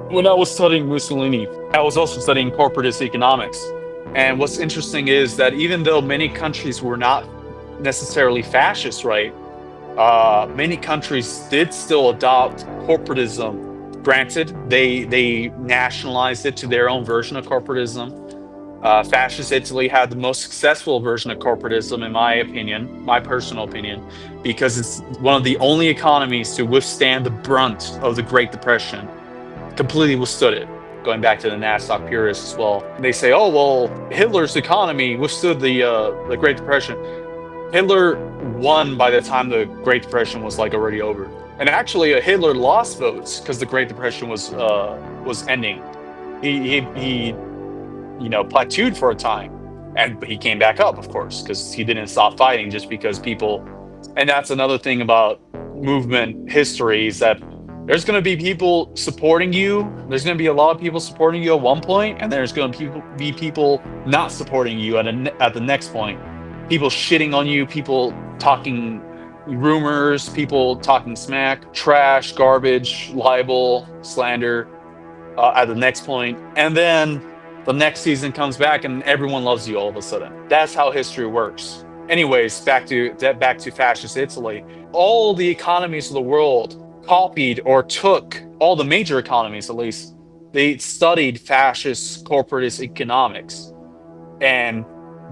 When I was studying Mussolini, I was also studying corporatist economics. And what's interesting is that even though many countries were not necessarily fascist, right, many countries did still adopt corporatism. Granted, they nationalized it to their own version of corporatism. Fascist Italy had the most successful version of corporatism, in my opinion, my personal opinion, because it's one of the only economies to withstand the brunt of the Great Depression. Completely withstood it. Going back to the Nassau purists as well, they say, "Oh well, Hitler's economy withstood the Great Depression." Hitler won by the time the Great Depression was like already over, and actually, Hitler lost votes because the Great Depression was ending. He plateaued for a time, but he came back up, of course, because he didn't stop fighting just because people. And that's another thing about movement history is that there's going to be people supporting you. There's going to be a lot of people supporting you at one point, and there's going to be people not supporting you at the next point. People shitting on you, people talking rumors, people talking smack, trash, garbage, libel, slander at the next point. And then the next season comes back and everyone loves you all of a sudden. That's how history works. Anyways, back to fascist Italy. All the economies of the world copied or took, all the major economies at least, they studied fascist corporatist economics and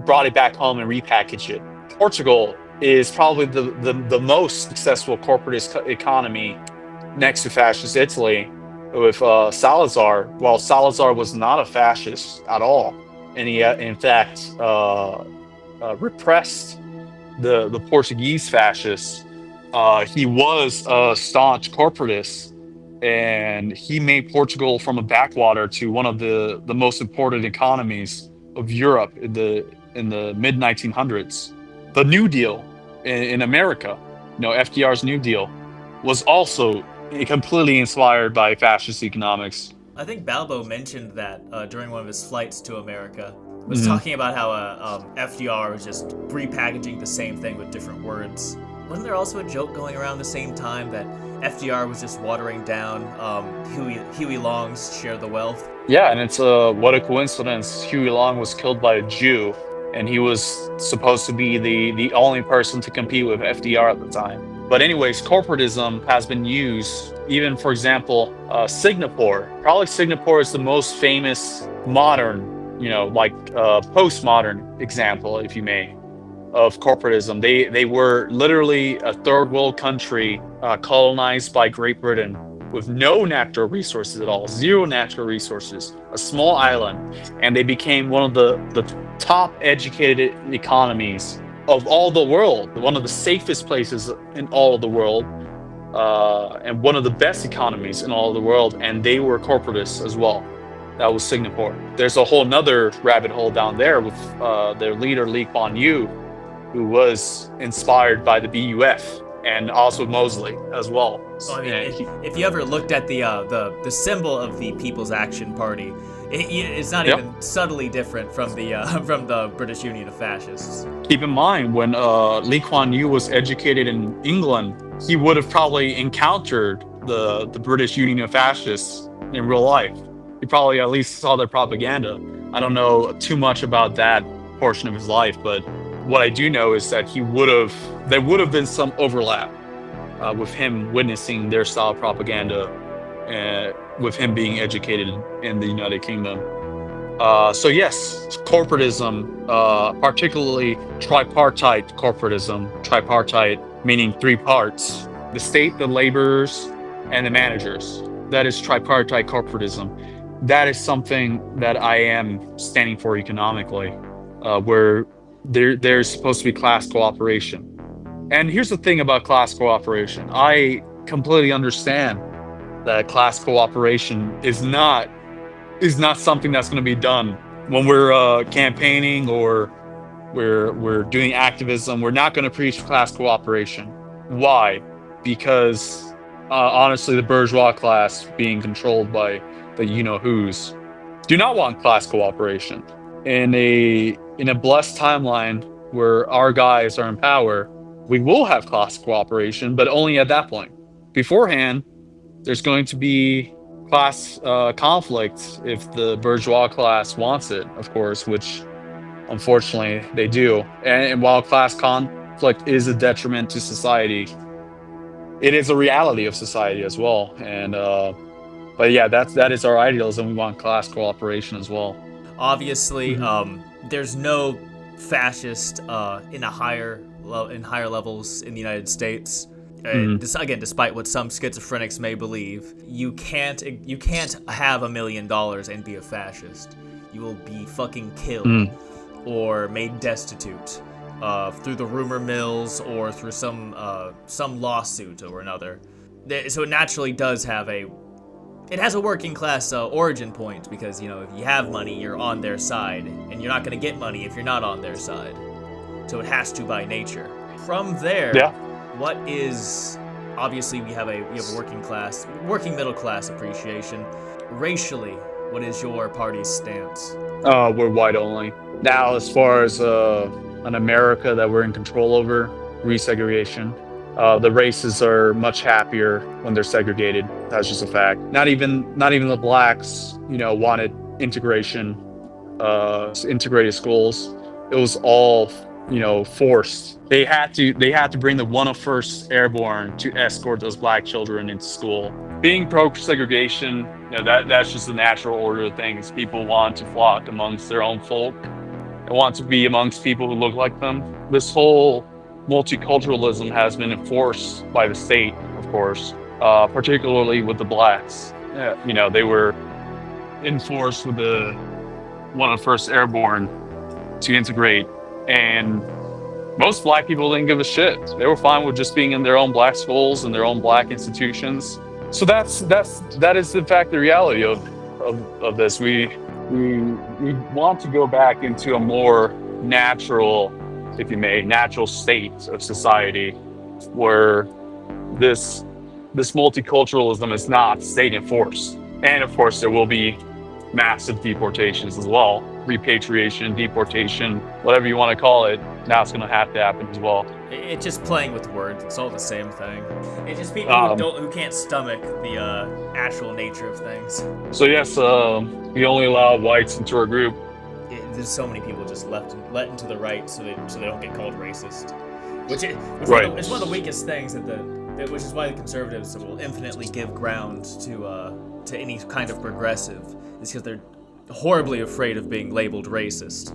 brought it back home and repackaged it. Portugal is probably the most successful corporatist economy next to fascist Italy with Salazar. While Salazar was not a fascist at all, and he in fact repressed the Portuguese fascists. He was a staunch corporatist, and he made Portugal from a backwater to one of the most important economies of Europe in the mid 1900s. The New Deal in America, FDR's New Deal, was also completely inspired by fascist economics.
I think Balbo mentioned that during one of his flights to America. Was
Mhm.
talking about how FDR was just repackaging the same thing with different words. Wasn't there also a joke going around the same time that FDR was just watering down Huey Long's Share the Wealth?
Yeah, and it's what a coincidence. Huey Long was killed by a Jew, and he was supposed to be the only person to compete with FDR at the time. But anyways, corporatism has been used, even for example, Singapore. Probably Singapore is the most famous modern, postmodern example, if you may, of corporatism. They were literally a third world country colonized by Great Britain with no natural resources at all, zero natural resources, a small island, and they became one of the top educated economies of all the world, one of the safest places in all of the world, and one of the best economies in all of the world, and they were corporatists as well. That was Singapore. There's a whole nother rabbit hole down there with their leader Lee Kuan Yew, who was inspired by the BUF and also Mosley as well.
Well, I mean,
And
if you ever looked at the symbol of the People's Action Party, it's not
Yep.
even subtly different from the from the British Union of Fascists.
Keep in mind, when Lee Kuan Yew was educated in England, he would have probably encountered the British Union of Fascists in real life. He probably at least saw their propaganda. I don't know too much about that portion of his life, but what I do know is that there would have been some overlap with him witnessing their style of propaganda, with him being educated in the United Kingdom. So yes, corporatism, particularly tripartite corporatism, tripartite meaning three parts: the state, the laborers, and the managers. That is tripartite corporatism. That is something that I am standing for economically, where there's supposed to be class cooperation. And here's the thing about class cooperation. I completely understand that class cooperation is not something that's going to be done when we're campaigning or we're doing activism. We're not going to preach class cooperation. Why? Because honestly, the bourgeois class, being controlled by the you-know-whos, do not want class cooperation. In a blessed timeline where our guys are in power, we will have class cooperation, but only at that point. Beforehand, there's going to be class conflict if the bourgeois class wants it, of course, which unfortunately they do. And while class conflict is a detriment to society, it is a reality of society as well. And but yeah, that is our idealism. We want class cooperation as well.
Obviously,
Mhm.
there's no fascist in higher levels in the United States.
Mhm.
Again, despite what some schizophrenics may believe, you can't have $1 million and be a fascist. You will be fucking killed
Mhm.
or made destitute through the rumor mills or through some lawsuit or another. So it naturally does have it has a working class origin point because if you have money, you're on their side, and you're not going to get money if you're not on their side. So it has to by nature. From there,
Yeah.
what is obviously we have a working middle class appreciation. Racially, what is your party's stance?
We're white only. Now, as far as an America that we're in control over, resegregation. The races are much happier when they're segregated. That's just a fact. Not even the blacks, wanted integration, integrated schools. It was all, forced. They had to bring the 101st Airborne to escort those black children into school. Being pro segregation, that's just the natural order of things. People want to flock amongst their own folk, and want to be amongst people who look like them. This whole multiculturalism has been enforced by the state, of course, particularly with the blacks. They were enforced with the one of the first airborne to integrate, and most black people didn't give a shit. They were fine with just being in their own black schools and their own black institutions. So that is in fact the reality of this. We want to go back into a more natural, if you may, natural state of society where this multiculturalism is not state enforced. And of course there will be massive deportations as well, repatriation, deportation, whatever you want to call it. Now it's going to happen as well.
It's just playing with words. It's all the same thing. It's just people who can't stomach the actual nature of things.
So yes, we only allow whites into our group.
There's so many people just let into the right so they don't get called racist, which
Right.
It's one of the weakest things which is why the conservatives will infinitely give ground to any kind of progressive, is because they're horribly afraid of being labeled racist.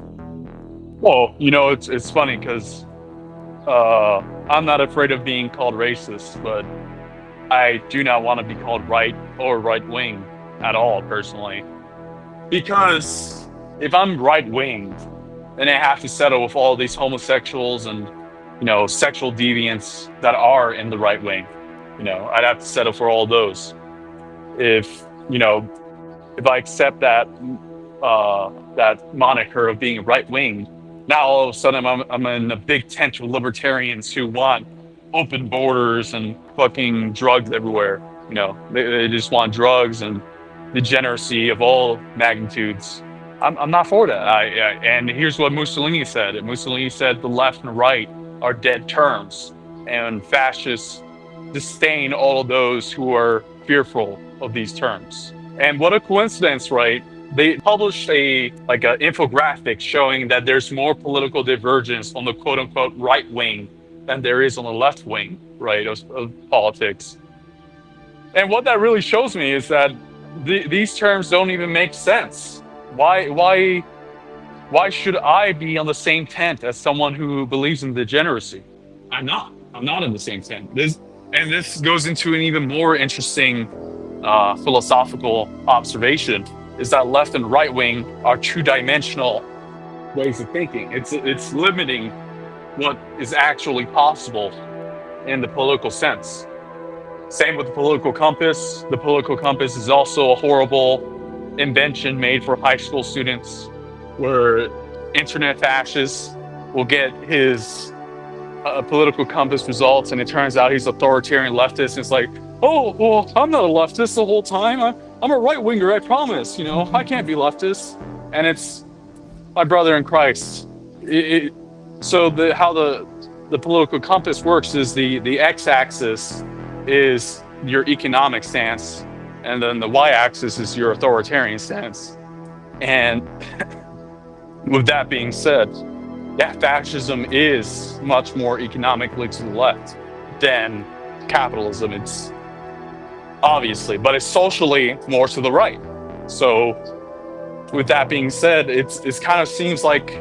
Well, it's funny because I'm not afraid of being called racist, but I do not want to be called right or right wing at all, personally. Because if I'm right wing, then I have to settle with all these homosexuals and sexual deviants that are in the right wing. I'd have to settle for all those. If I accept that moniker of being right wing, now all of a sudden I'm in a big tent with libertarians who want open borders and fucking drugs everywhere. They just want drugs and degeneracy of all magnitudes. I'm not for that. And here's what Mussolini said. Mussolini said the left and right are dead terms, and fascists disdain all of those who are fearful of these terms. And what a coincidence, right? They published a infographic showing that there's more political divergence on the quote unquote right wing than there is on the left wing, right, of politics. And what that really shows me is that these terms don't even make sense. Why should I be on the same tent as someone who believes in degeneracy? I'm not in the same tent. This goes into an even more interesting philosophical observation, is that left and right wing are two-dimensional ways of thinking. It's limiting what is actually possible in the political sense. Same with the political compass. The political compass is also a horrible invention made for high school students, where internet fascists will get his political compass results, and it turns out he's authoritarian leftist. And it's like, oh, well, I'm not a leftist the whole time. I'm a right winger, I promise. I can't be leftist. And it's my brother in Christ. So how the political compass works is the x-axis is your economic stance, and then the y-axis is your authoritarian stance. And with that being said, fascism is much more economically to the left than capitalism. It's obviously, but it's socially more to the right. So with that being said, it kind of seems like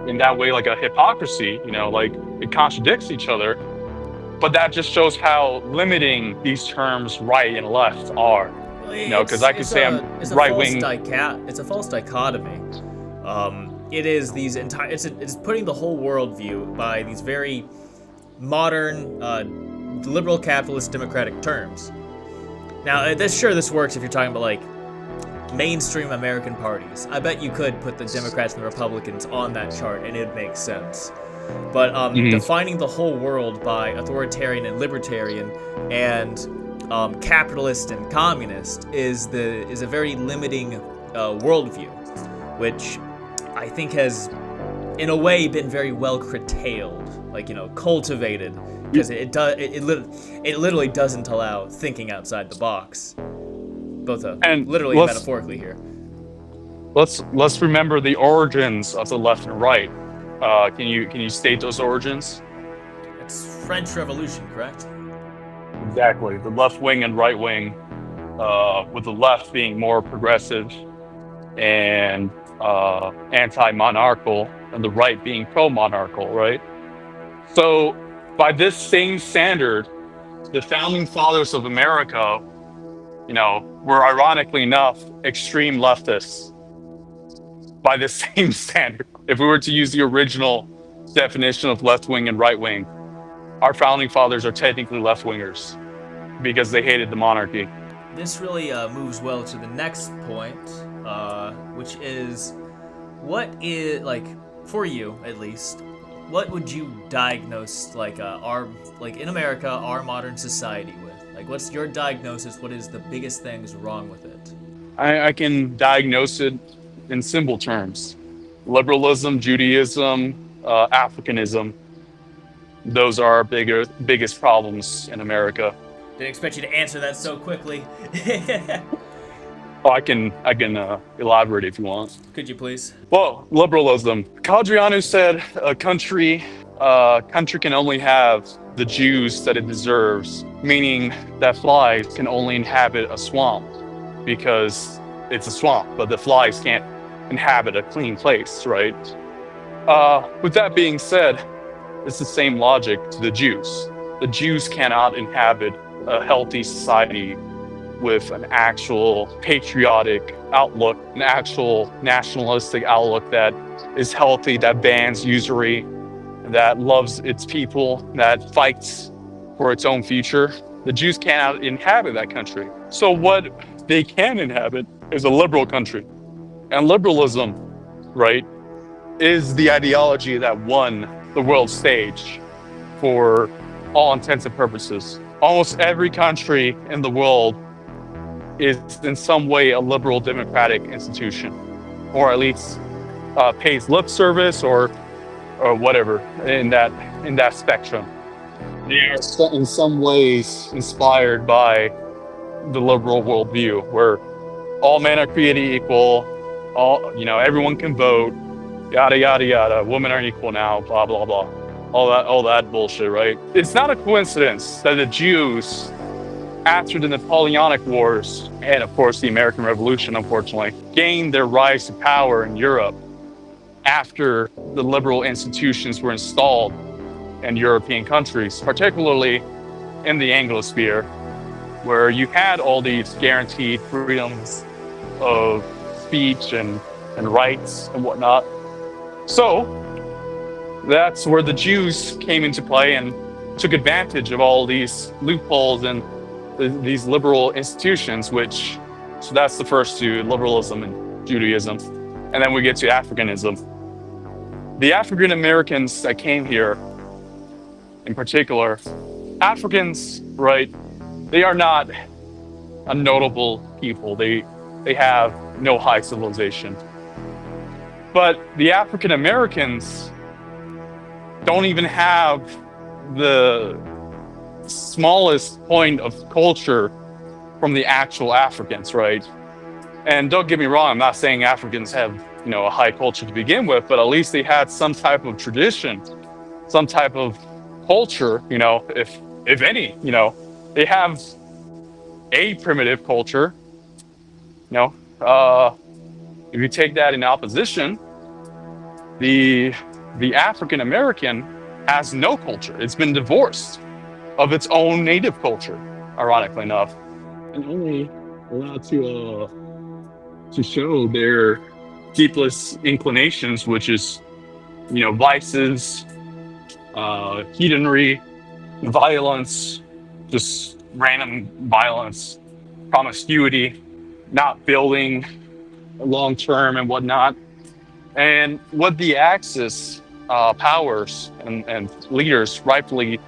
in that way like a hypocrisy, like it contradicts each other. But that just shows how limiting these terms right and left are. Because I could say I'm right wing.
It's a false dichotomy. It is it's putting the whole worldview by these very modern, liberal, capitalist, democratic terms. Now, this works if you're talking about like mainstream American parties. I bet you could put the Democrats and the Republicans on that chart, and it'd make sense. But defining the whole world by authoritarian and libertarian and capitalist and communist is a very limiting worldview, which I think has, in a way, been very well curtailed, cultivated, because it literally doesn't allow thinking outside the box, both literally and metaphorically here.
Let's remember the origins of the left and right. Can you state those origins?
It's French Revolution, correct?
Exactly. The left wing and right wing, with the left being more progressive and anti-monarchical and the right being pro-monarchical, right? So by this same standard, the founding fathers of America, were ironically enough extreme leftists by the same standard. If we were to use the original definition of left wing and right wing, our founding fathers are technically left wingers because they hated the monarchy.
This really moves well to the next point, which is what is, like, for you at least, what would you diagnose like in America, our modern society with? Like, what's your diagnosis? What is the biggest things wrong with it?
I can diagnose it in simple terms: liberalism, Judaism, Africanism. Those are our biggest problems in America.
Didn't expect you to answer that so quickly.
Oh, I can elaborate if you want.
Could you please?
Well, liberalism. Caldriano said a country can only have the Jews that it deserves, meaning that flies can only inhabit a swamp because it's a swamp, but the flies can't inhabit a clean place, right? With that being said, it's the same logic to the Jews. The Jews cannot inhabit a healthy society with an actual patriotic outlook, an actual nationalistic outlook that is healthy, that bans usury, that loves its people, that fights for its own future. The Jews cannot inhabit that country. So what they can inhabit is a liberal country. And liberalism, right, is the ideology that won the world stage for all intents and purposes. Almost every country in the world is in some way a liberal democratic institution, or at least pays lip service or whatever in that spectrum. They are in some ways inspired by the liberal worldview, where all men are created equal, everyone can vote, yada yada yada. Women are equal now, blah blah blah. All that bullshit, right? It's not a coincidence that the Jews, after the Napoleonic Wars, and of course the American Revolution, unfortunately, gained their rise to power in Europe after the liberal institutions were installed in European countries, particularly in the Anglosphere, where you had all these guaranteed freedoms of speech and rights and whatnot. So that's where the Jews came into play and took advantage of all these loopholes and these liberal institutions, so that's the first two: liberalism and Judaism. And then we get to Africanism. The African Americans that came here, in particular, Africans, right, they are not a notable people. They have no high civilization. But the African Americans don't even have the smallest point of culture from the actual Africans, right? And don't get me wrong, I'm not saying Africans have, a high culture to begin with, but at least they had some type of tradition, some type of culture, if any, they have a primitive culture. If you take that in opposition, the African American has no culture. It's been divorced of its own native culture, ironically enough, and only allowed to show their deepest inclinations, which is, vices, hedonism, violence, just random violence, promiscuity, not building long term and whatnot. And what the Axis powers and leaders rightfully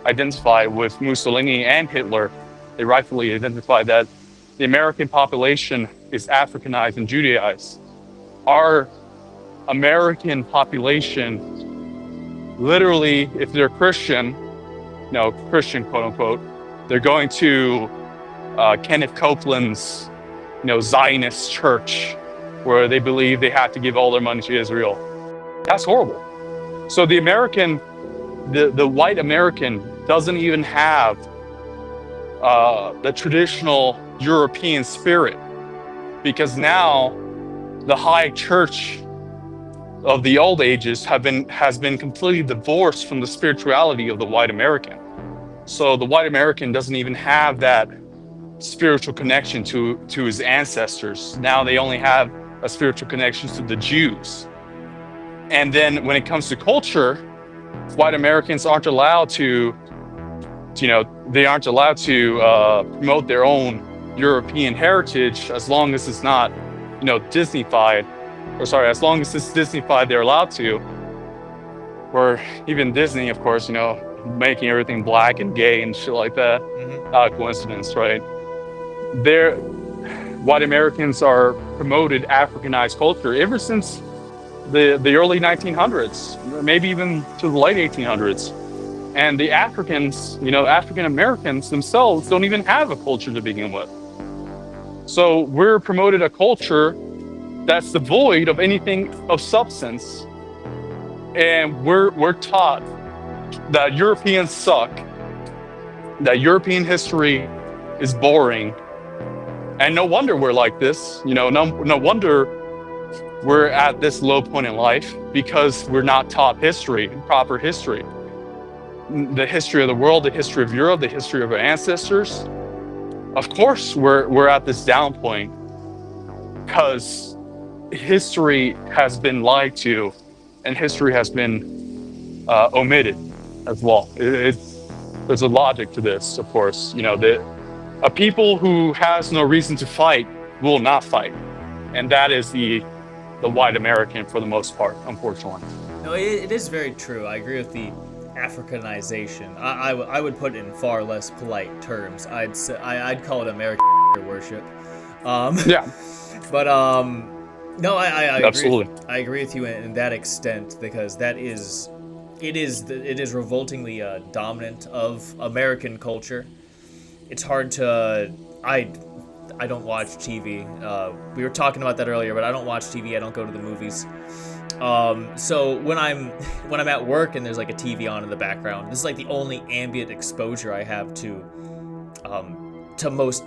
identify with Mussolini and Hitler, they rightfully identify that the American population is Africanized and Judaized. Our American population, literally, if they're Christian, Christian quote unquote, they're going to Kenneth Copeland's, Zionist church, where they believe they have to give all their money to Israel. That's horrible. So the white American doesn't even have the traditional European spirit, because now the high church of the old ages has been completely divorced from the spirituality of the white American. So the white American doesn't even have that spiritual connection to his ancestors. Now they only have a spiritual connection to the Jews. And then when it comes to culture, white Americans aren't allowed to, they aren't allowed to promote their own European heritage as long as it's not, Disneyfied. Or sorry, as long as it's Disneyfied, they're allowed to. Or even Disney, of course, making everything black and gay and shit like that. Not a coincidence, right? White Americans are promoted Africanized culture ever since the early 1900s, maybe even to the late 1800s. And the Africans, African Americans themselves don't even have a culture to begin with. So we're promoted a culture that's devoid of anything of substance. And we're taught that Europeans suck, that European history is boring. And no wonder we're like this, no wonder we're at this low point in life, because we're not taught history, proper history. The history of the world, the history of Europe, the history of our ancestors. Of course, we're at this down point because history has been lied to, and history has been omitted as well. There's a logic to this, of course. A people who has no reason to fight will not fight, and that is the white American for the most part, unfortunately.
No, it is very true. I agree with the Africanization. I would put it in far less polite terms. I'd call it American worship.
Yeah.
But no, I
absolutely.
I agree with you in that extent, because it is revoltingly dominant of American culture. It's hard to I don't watch TV. We were talking about that earlier, but I don't watch TV. I don't go to the movies. So when I'm at work and there's like a TV on in the background, this is like the only ambient exposure I have to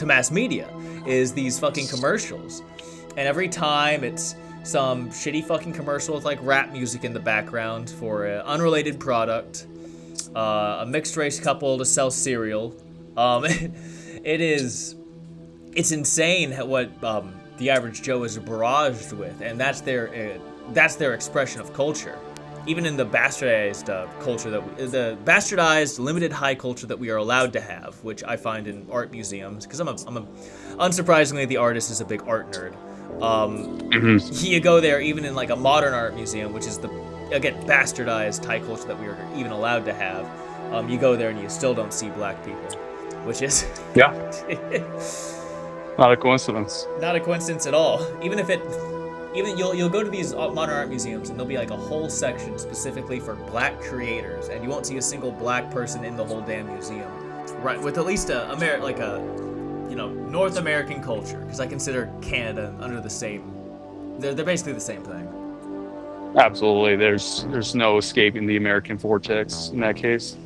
mass media is these fucking commercials. And every time it's some shitty fucking commercial with like rap music in the background for an unrelated product, a mixed race couple to sell cereal. It's insane what the average Joe is barraged with, and that's their expression of culture. Even in the bastardized culture the bastardized limited high culture that we are allowed to have, which I find in art museums, because unsurprisingly, the artist is a big art nerd. You go there, even in like a modern art museum, which is the bastardized high culture that we are even allowed to have. You go there and you still don't see black people, which is
not a coincidence.
Not a coincidence at all. Even you'll go to these modern art museums and there'll be like a whole section specifically for black creators, and you won't see a single black person in the whole damn museum. Right, with at least North American culture, because I consider Canada under the same. They're basically the same thing.
Absolutely, there's no escaping the American vortex in that case.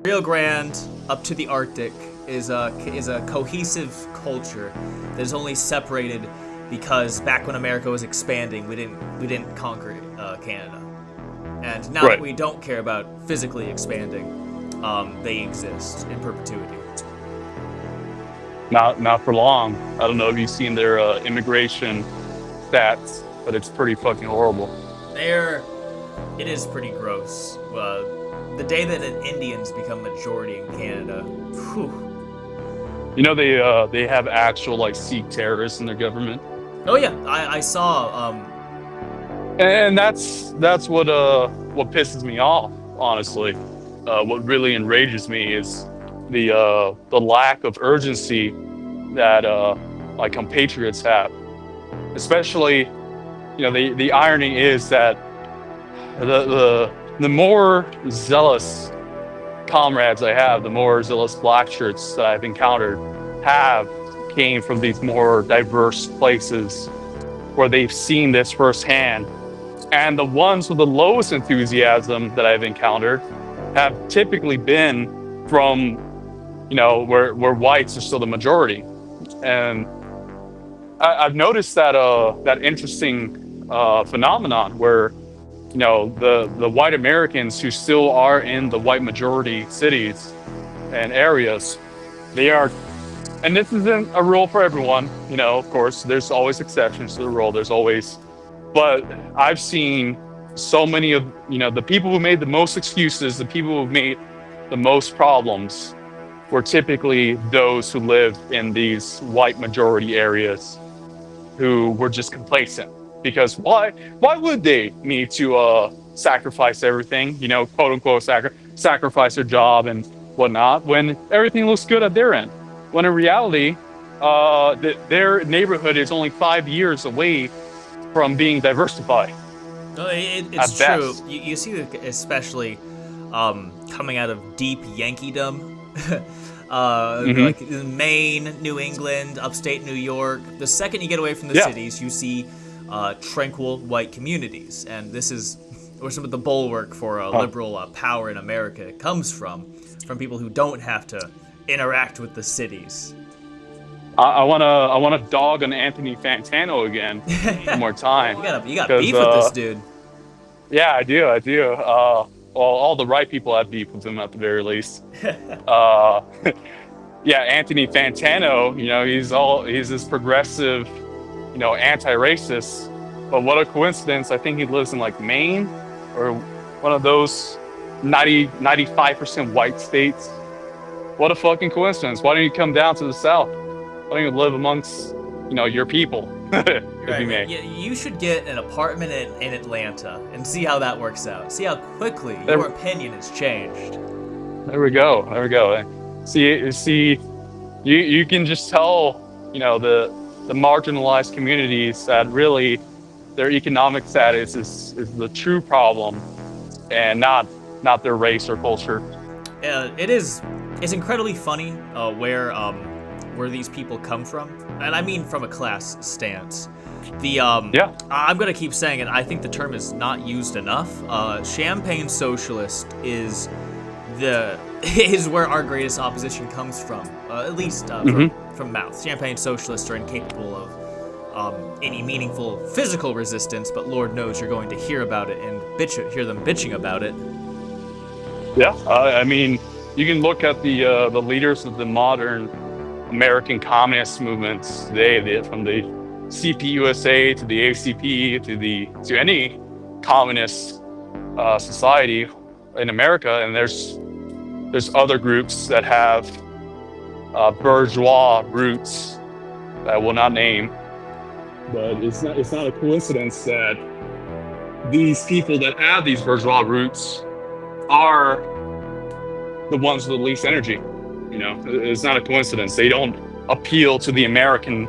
Rio Grande up to the Arctic is a cohesive culture that is only separated because back when America was expanding, we didn't conquer Canada, and now that we don't care about physically expanding, they exist in perpetuity.
Not for long. I don't know if you've seen their immigration stats, but it's pretty fucking horrible.
It is pretty gross. The day that Indians become majority in Canada, whew.
They have actual like Sikh terrorists in their government.
Oh yeah, I saw.
And that's what pisses me off, honestly. What really enrages me is the lack of urgency that my compatriots have. Especially, the irony is that the more zealous comrades I have, the more zealous Blackshirts that I've encountered came from these more diverse places where they've seen this firsthand. And the ones with the lowest enthusiasm that I've encountered have typically been from, where whites are still the majority. And I've noticed that interesting phenomenon where the white Americans who still are in the white majority cities and areas, they are, and this isn't a rule for everyone. Of course, there's always exceptions to the rule. There's always, but I've seen so many of the people who made the most excuses, the people who made the most problems, were typically those who lived in these white majority areas who were just complacent. Because why would they need to sacrifice everything, quote unquote sacrifice their job and whatnot, when everything looks good at their end? When in reality, their neighborhood is only 5 years away from being diversified.
It's
At
true.
best.
You see it especially coming out of deep Yankeedom.
Hmm.
Like Maine, New England, upstate New York. The second you get away from the
Yeah.
cities, you see tranquil white communities. And this is where some of the bulwark for
Huh.
liberal power in America comes from people who don't have to interact with the cities.
I wanna dog on Anthony Fantano again one more time,
You got
because
beef with this dude.
yeah, I do. Well, all the right people have beef with him at the very least. Uh, yeah, Anthony Fantano, he's this progressive, anti-racist. But what a coincidence! I think he lives in like Maine, or one of those 95% white states. What a fucking coincidence! Why don't you come down to the South? Why don't you live amongst, your people, if you
Right.
may?
Yeah, you should get an apartment in Atlanta and see how that works out. See how quickly
There,
your opinion has changed.
there we go. There we go. See, you can just tell, the marginalized communities that really their economic status is the true problem, and not their race or culture.
It is. It's incredibly funny where these people come from, and I mean from a class stance. The
Yeah.
I'm gonna keep saying it. I think the term is not used enough. Champagne socialist is the is where our greatest opposition comes from. At least
Hmm.
from mouth. Champagne socialists are incapable of any meaningful physical resistance, but Lord knows you're going to hear about it and hear them bitching about it.
Yeah. I mean, you can look at the leaders of the modern American communist movements today, from the CPUSA to the ACP to any communist society in America, and there's other groups that have bourgeois roots that I will not name, but it's not a coincidence that these people that have these bourgeois roots are the ones with the least energy. It's not a coincidence. They don't appeal to the American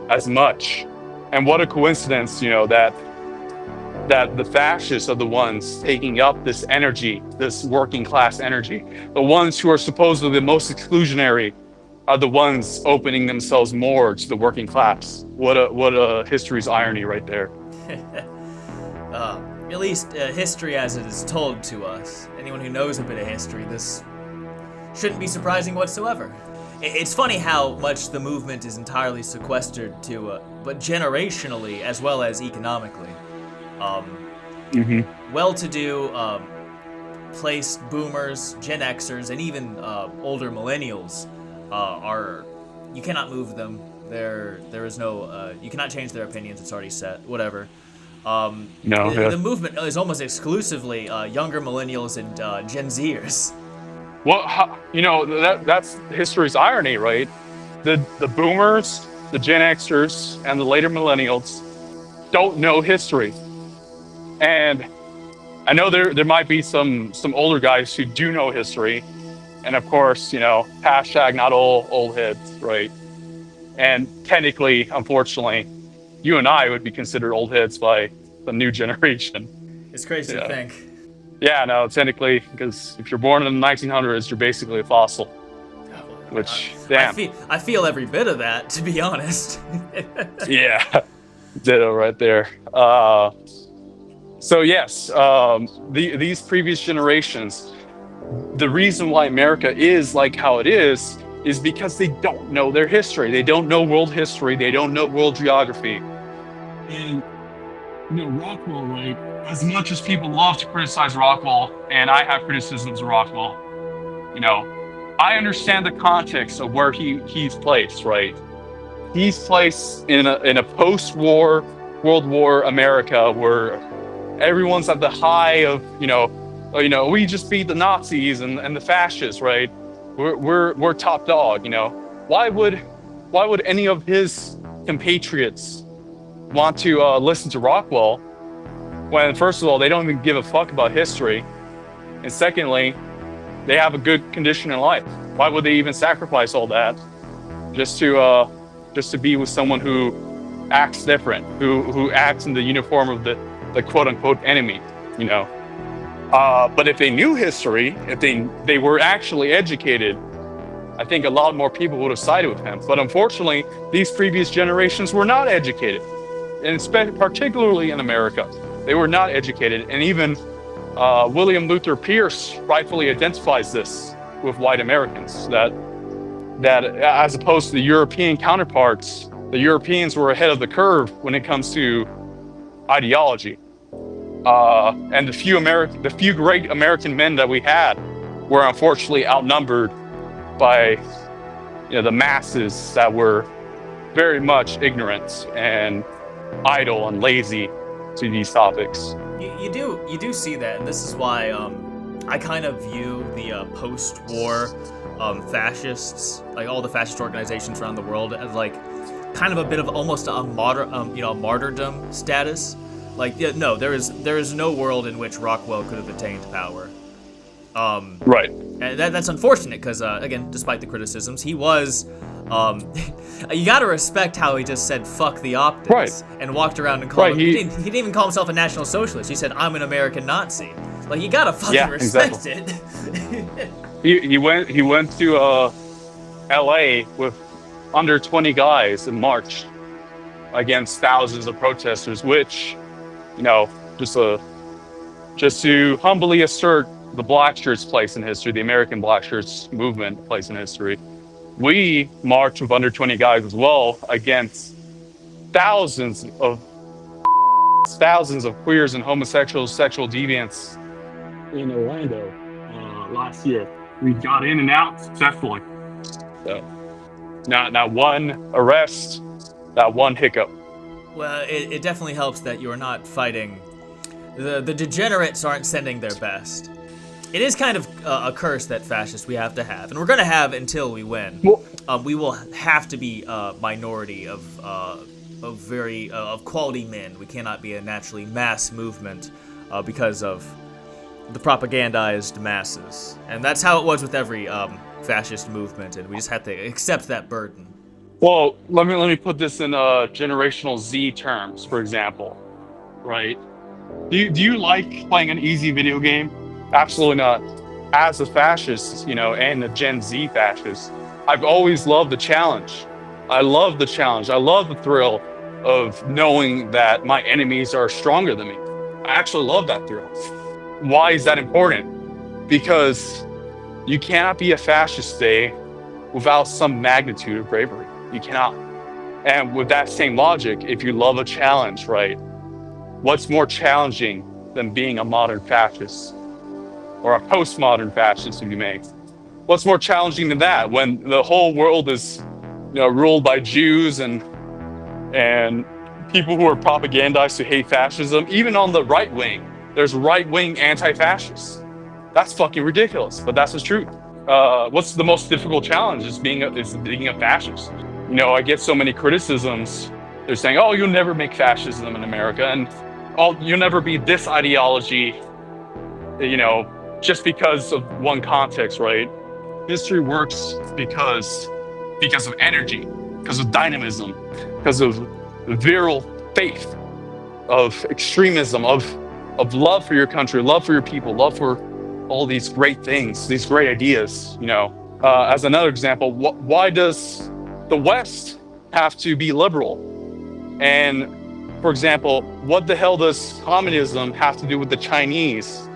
as much. And what a coincidence, that the fascists are the ones taking up this energy, this working class energy. The ones who are supposedly the most exclusionary are the ones opening themselves more to the working class. What a history's irony right there.
At least history as it is told to us. Anyone who knows a bit of history, this shouldn't be surprising whatsoever. It's funny how much the movement is entirely sequestered to, but generationally as well as economically. Um,
Hmm.
Well-to-do, placed boomers, Gen Xers, and even older millennials are. You cannot move them. There is no. You cannot change their opinions. It's already set. Whatever.
No,
The,
yeah.
the movement is almost exclusively younger millennials and Gen Zers.
Well, that's history's irony, right? The boomers, the Gen Xers, and the later millennials don't know history. And I know there might be some older guys who do know history, and of course, hashtag not all old heads, right? And technically, unfortunately, you and I would be considered old heads by the new generation.
It's crazy to
Yeah,
think.
yeah, no, technically, because if you're born in the 1900s, you're basically a fossil. Which, damn,
I feel every bit of that, to be honest.
yeah, ditto right there. So yes, these previous generations, the reason why America is like how it is because they don't know their history. They don't know world history. They don't know world geography. And Rockwell, right? As much as people love to criticize Rockwell, and I have criticisms of Rockwell, you know, I understand the context of where he's placed, right? He's placed in a post-war World War America where everyone's at the high of, we just beat the Nazis and the fascists, right? We're top dog, Why would any of his compatriots want to listen to Rockwell when, first of all, they don't even give a fuck about history, and secondly, they have a good condition in life? Why would they even sacrifice all that just to be with someone who acts different, who acts in the uniform of the quote unquote enemy, But if they knew history, if they were actually educated, I think a lot more people would have sided with him. But unfortunately, these previous generations were not educated, and particularly in America, they were not educated. And even William Luther Pierce rightfully identifies this with white Americans, that as opposed to the European counterparts, the Europeans were ahead of the curve when it comes to ideology. And the few great American men that we had were unfortunately outnumbered by the masses that were very much ignorant and idle and lazy to these topics.
You do see that, and this is why I kind of view the post-war fascists, like all the fascist organizations around the world, as like kind of a bit of almost a martyrdom status. Like, no, there is no world in which Rockwell could have attained power.
Right.
And that's unfortunate because, again, despite the criticisms, he was. You gotta respect how he just said "fuck the optics"
right.
and walked around and called. He didn't even call himself a National Socialist. He said, "I'm an American Nazi." Like, you gotta fucking respect it.
He went to L.A. with under 20 guys and marched against thousands of protesters, which, just to humbly assert the Blackshirts' place in history, the American Blackshirts Movement place in history, we marched with under 20 guys as well against thousands of queers and homosexuals, sexual deviants in Orlando last year. We got in and out successfully. So, not one arrest, not one hiccup.
Well, it definitely helps that you're not fighting. The degenerates aren't sending their best. It is kind of a curse that fascists we have to have, and we're going to have until we win.
Well,
we will have to be a minority of quality men. We cannot be a naturally mass movement because of the propagandized masses, and that's how it was with every fascist movement, and we just have to accept that burden.
Well, let me put this in generational Z terms, for example, right? Do you like playing an easy video game? Absolutely not. As a fascist, and a Gen Z fascist, I've always loved the challenge. I love the challenge. I love the thrill of knowing that my enemies are stronger than me. I actually love that thrill. Why is that important? Because you cannot be a fascist today without some magnitude of bravery. You cannot. And with that same logic, if you love a challenge, right? What's more challenging than being a modern fascist? Or a postmodern fascist, if you may. What's more challenging than that when the whole world is, ruled by Jews and people who are propagandized to hate fascism? Even on the right wing, there's right-wing anti-fascists. That's fucking ridiculous, but that's the truth. What's the most difficult challenge? Is being a fascist. I get so many criticisms. They're saying, "Oh, you'll never make fascism in America," and "Oh, you'll never be this ideology." Just because of one context, right? History works because of energy, because of dynamism, because of virile faith, of extremism, of love for your country, love for your people, love for all these great things, these great ideas. As another example, why does the West have to be liberal? And for example, what the hell does communism have to do with the Chinese?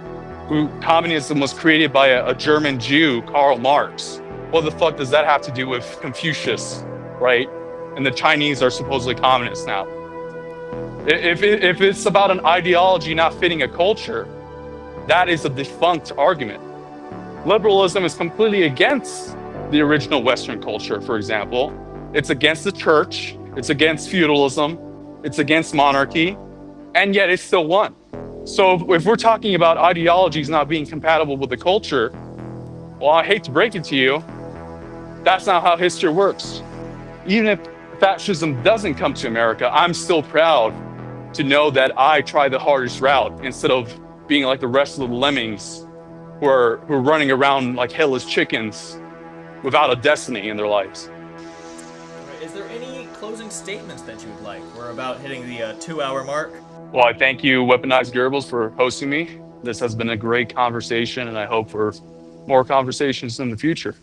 Communism was created by a German Jew, Karl Marx. What the fuck does that have to do with Confucius, right? And the Chinese are supposedly communists now. If it's about an ideology not fitting a culture, that is a defunct argument. Liberalism is completely against the original Western culture, for example. It's against the church, it's against feudalism, it's against monarchy, and yet it still won. So if we're talking about ideologies not being compatible with the culture, well, I hate to break it to you, that's not how history works. Even if fascism doesn't come to America, I'm still proud to know that I tried the hardest route instead of being like the rest of the lemmings who are running around like headless chickens without a destiny in their lives.
Is there any closing statements that you would like? We're about hitting the 2-hour mark.
Well, I thank you, Weaponized Goebbels, for hosting me. This has been a great conversation, and I hope for more conversations in the future.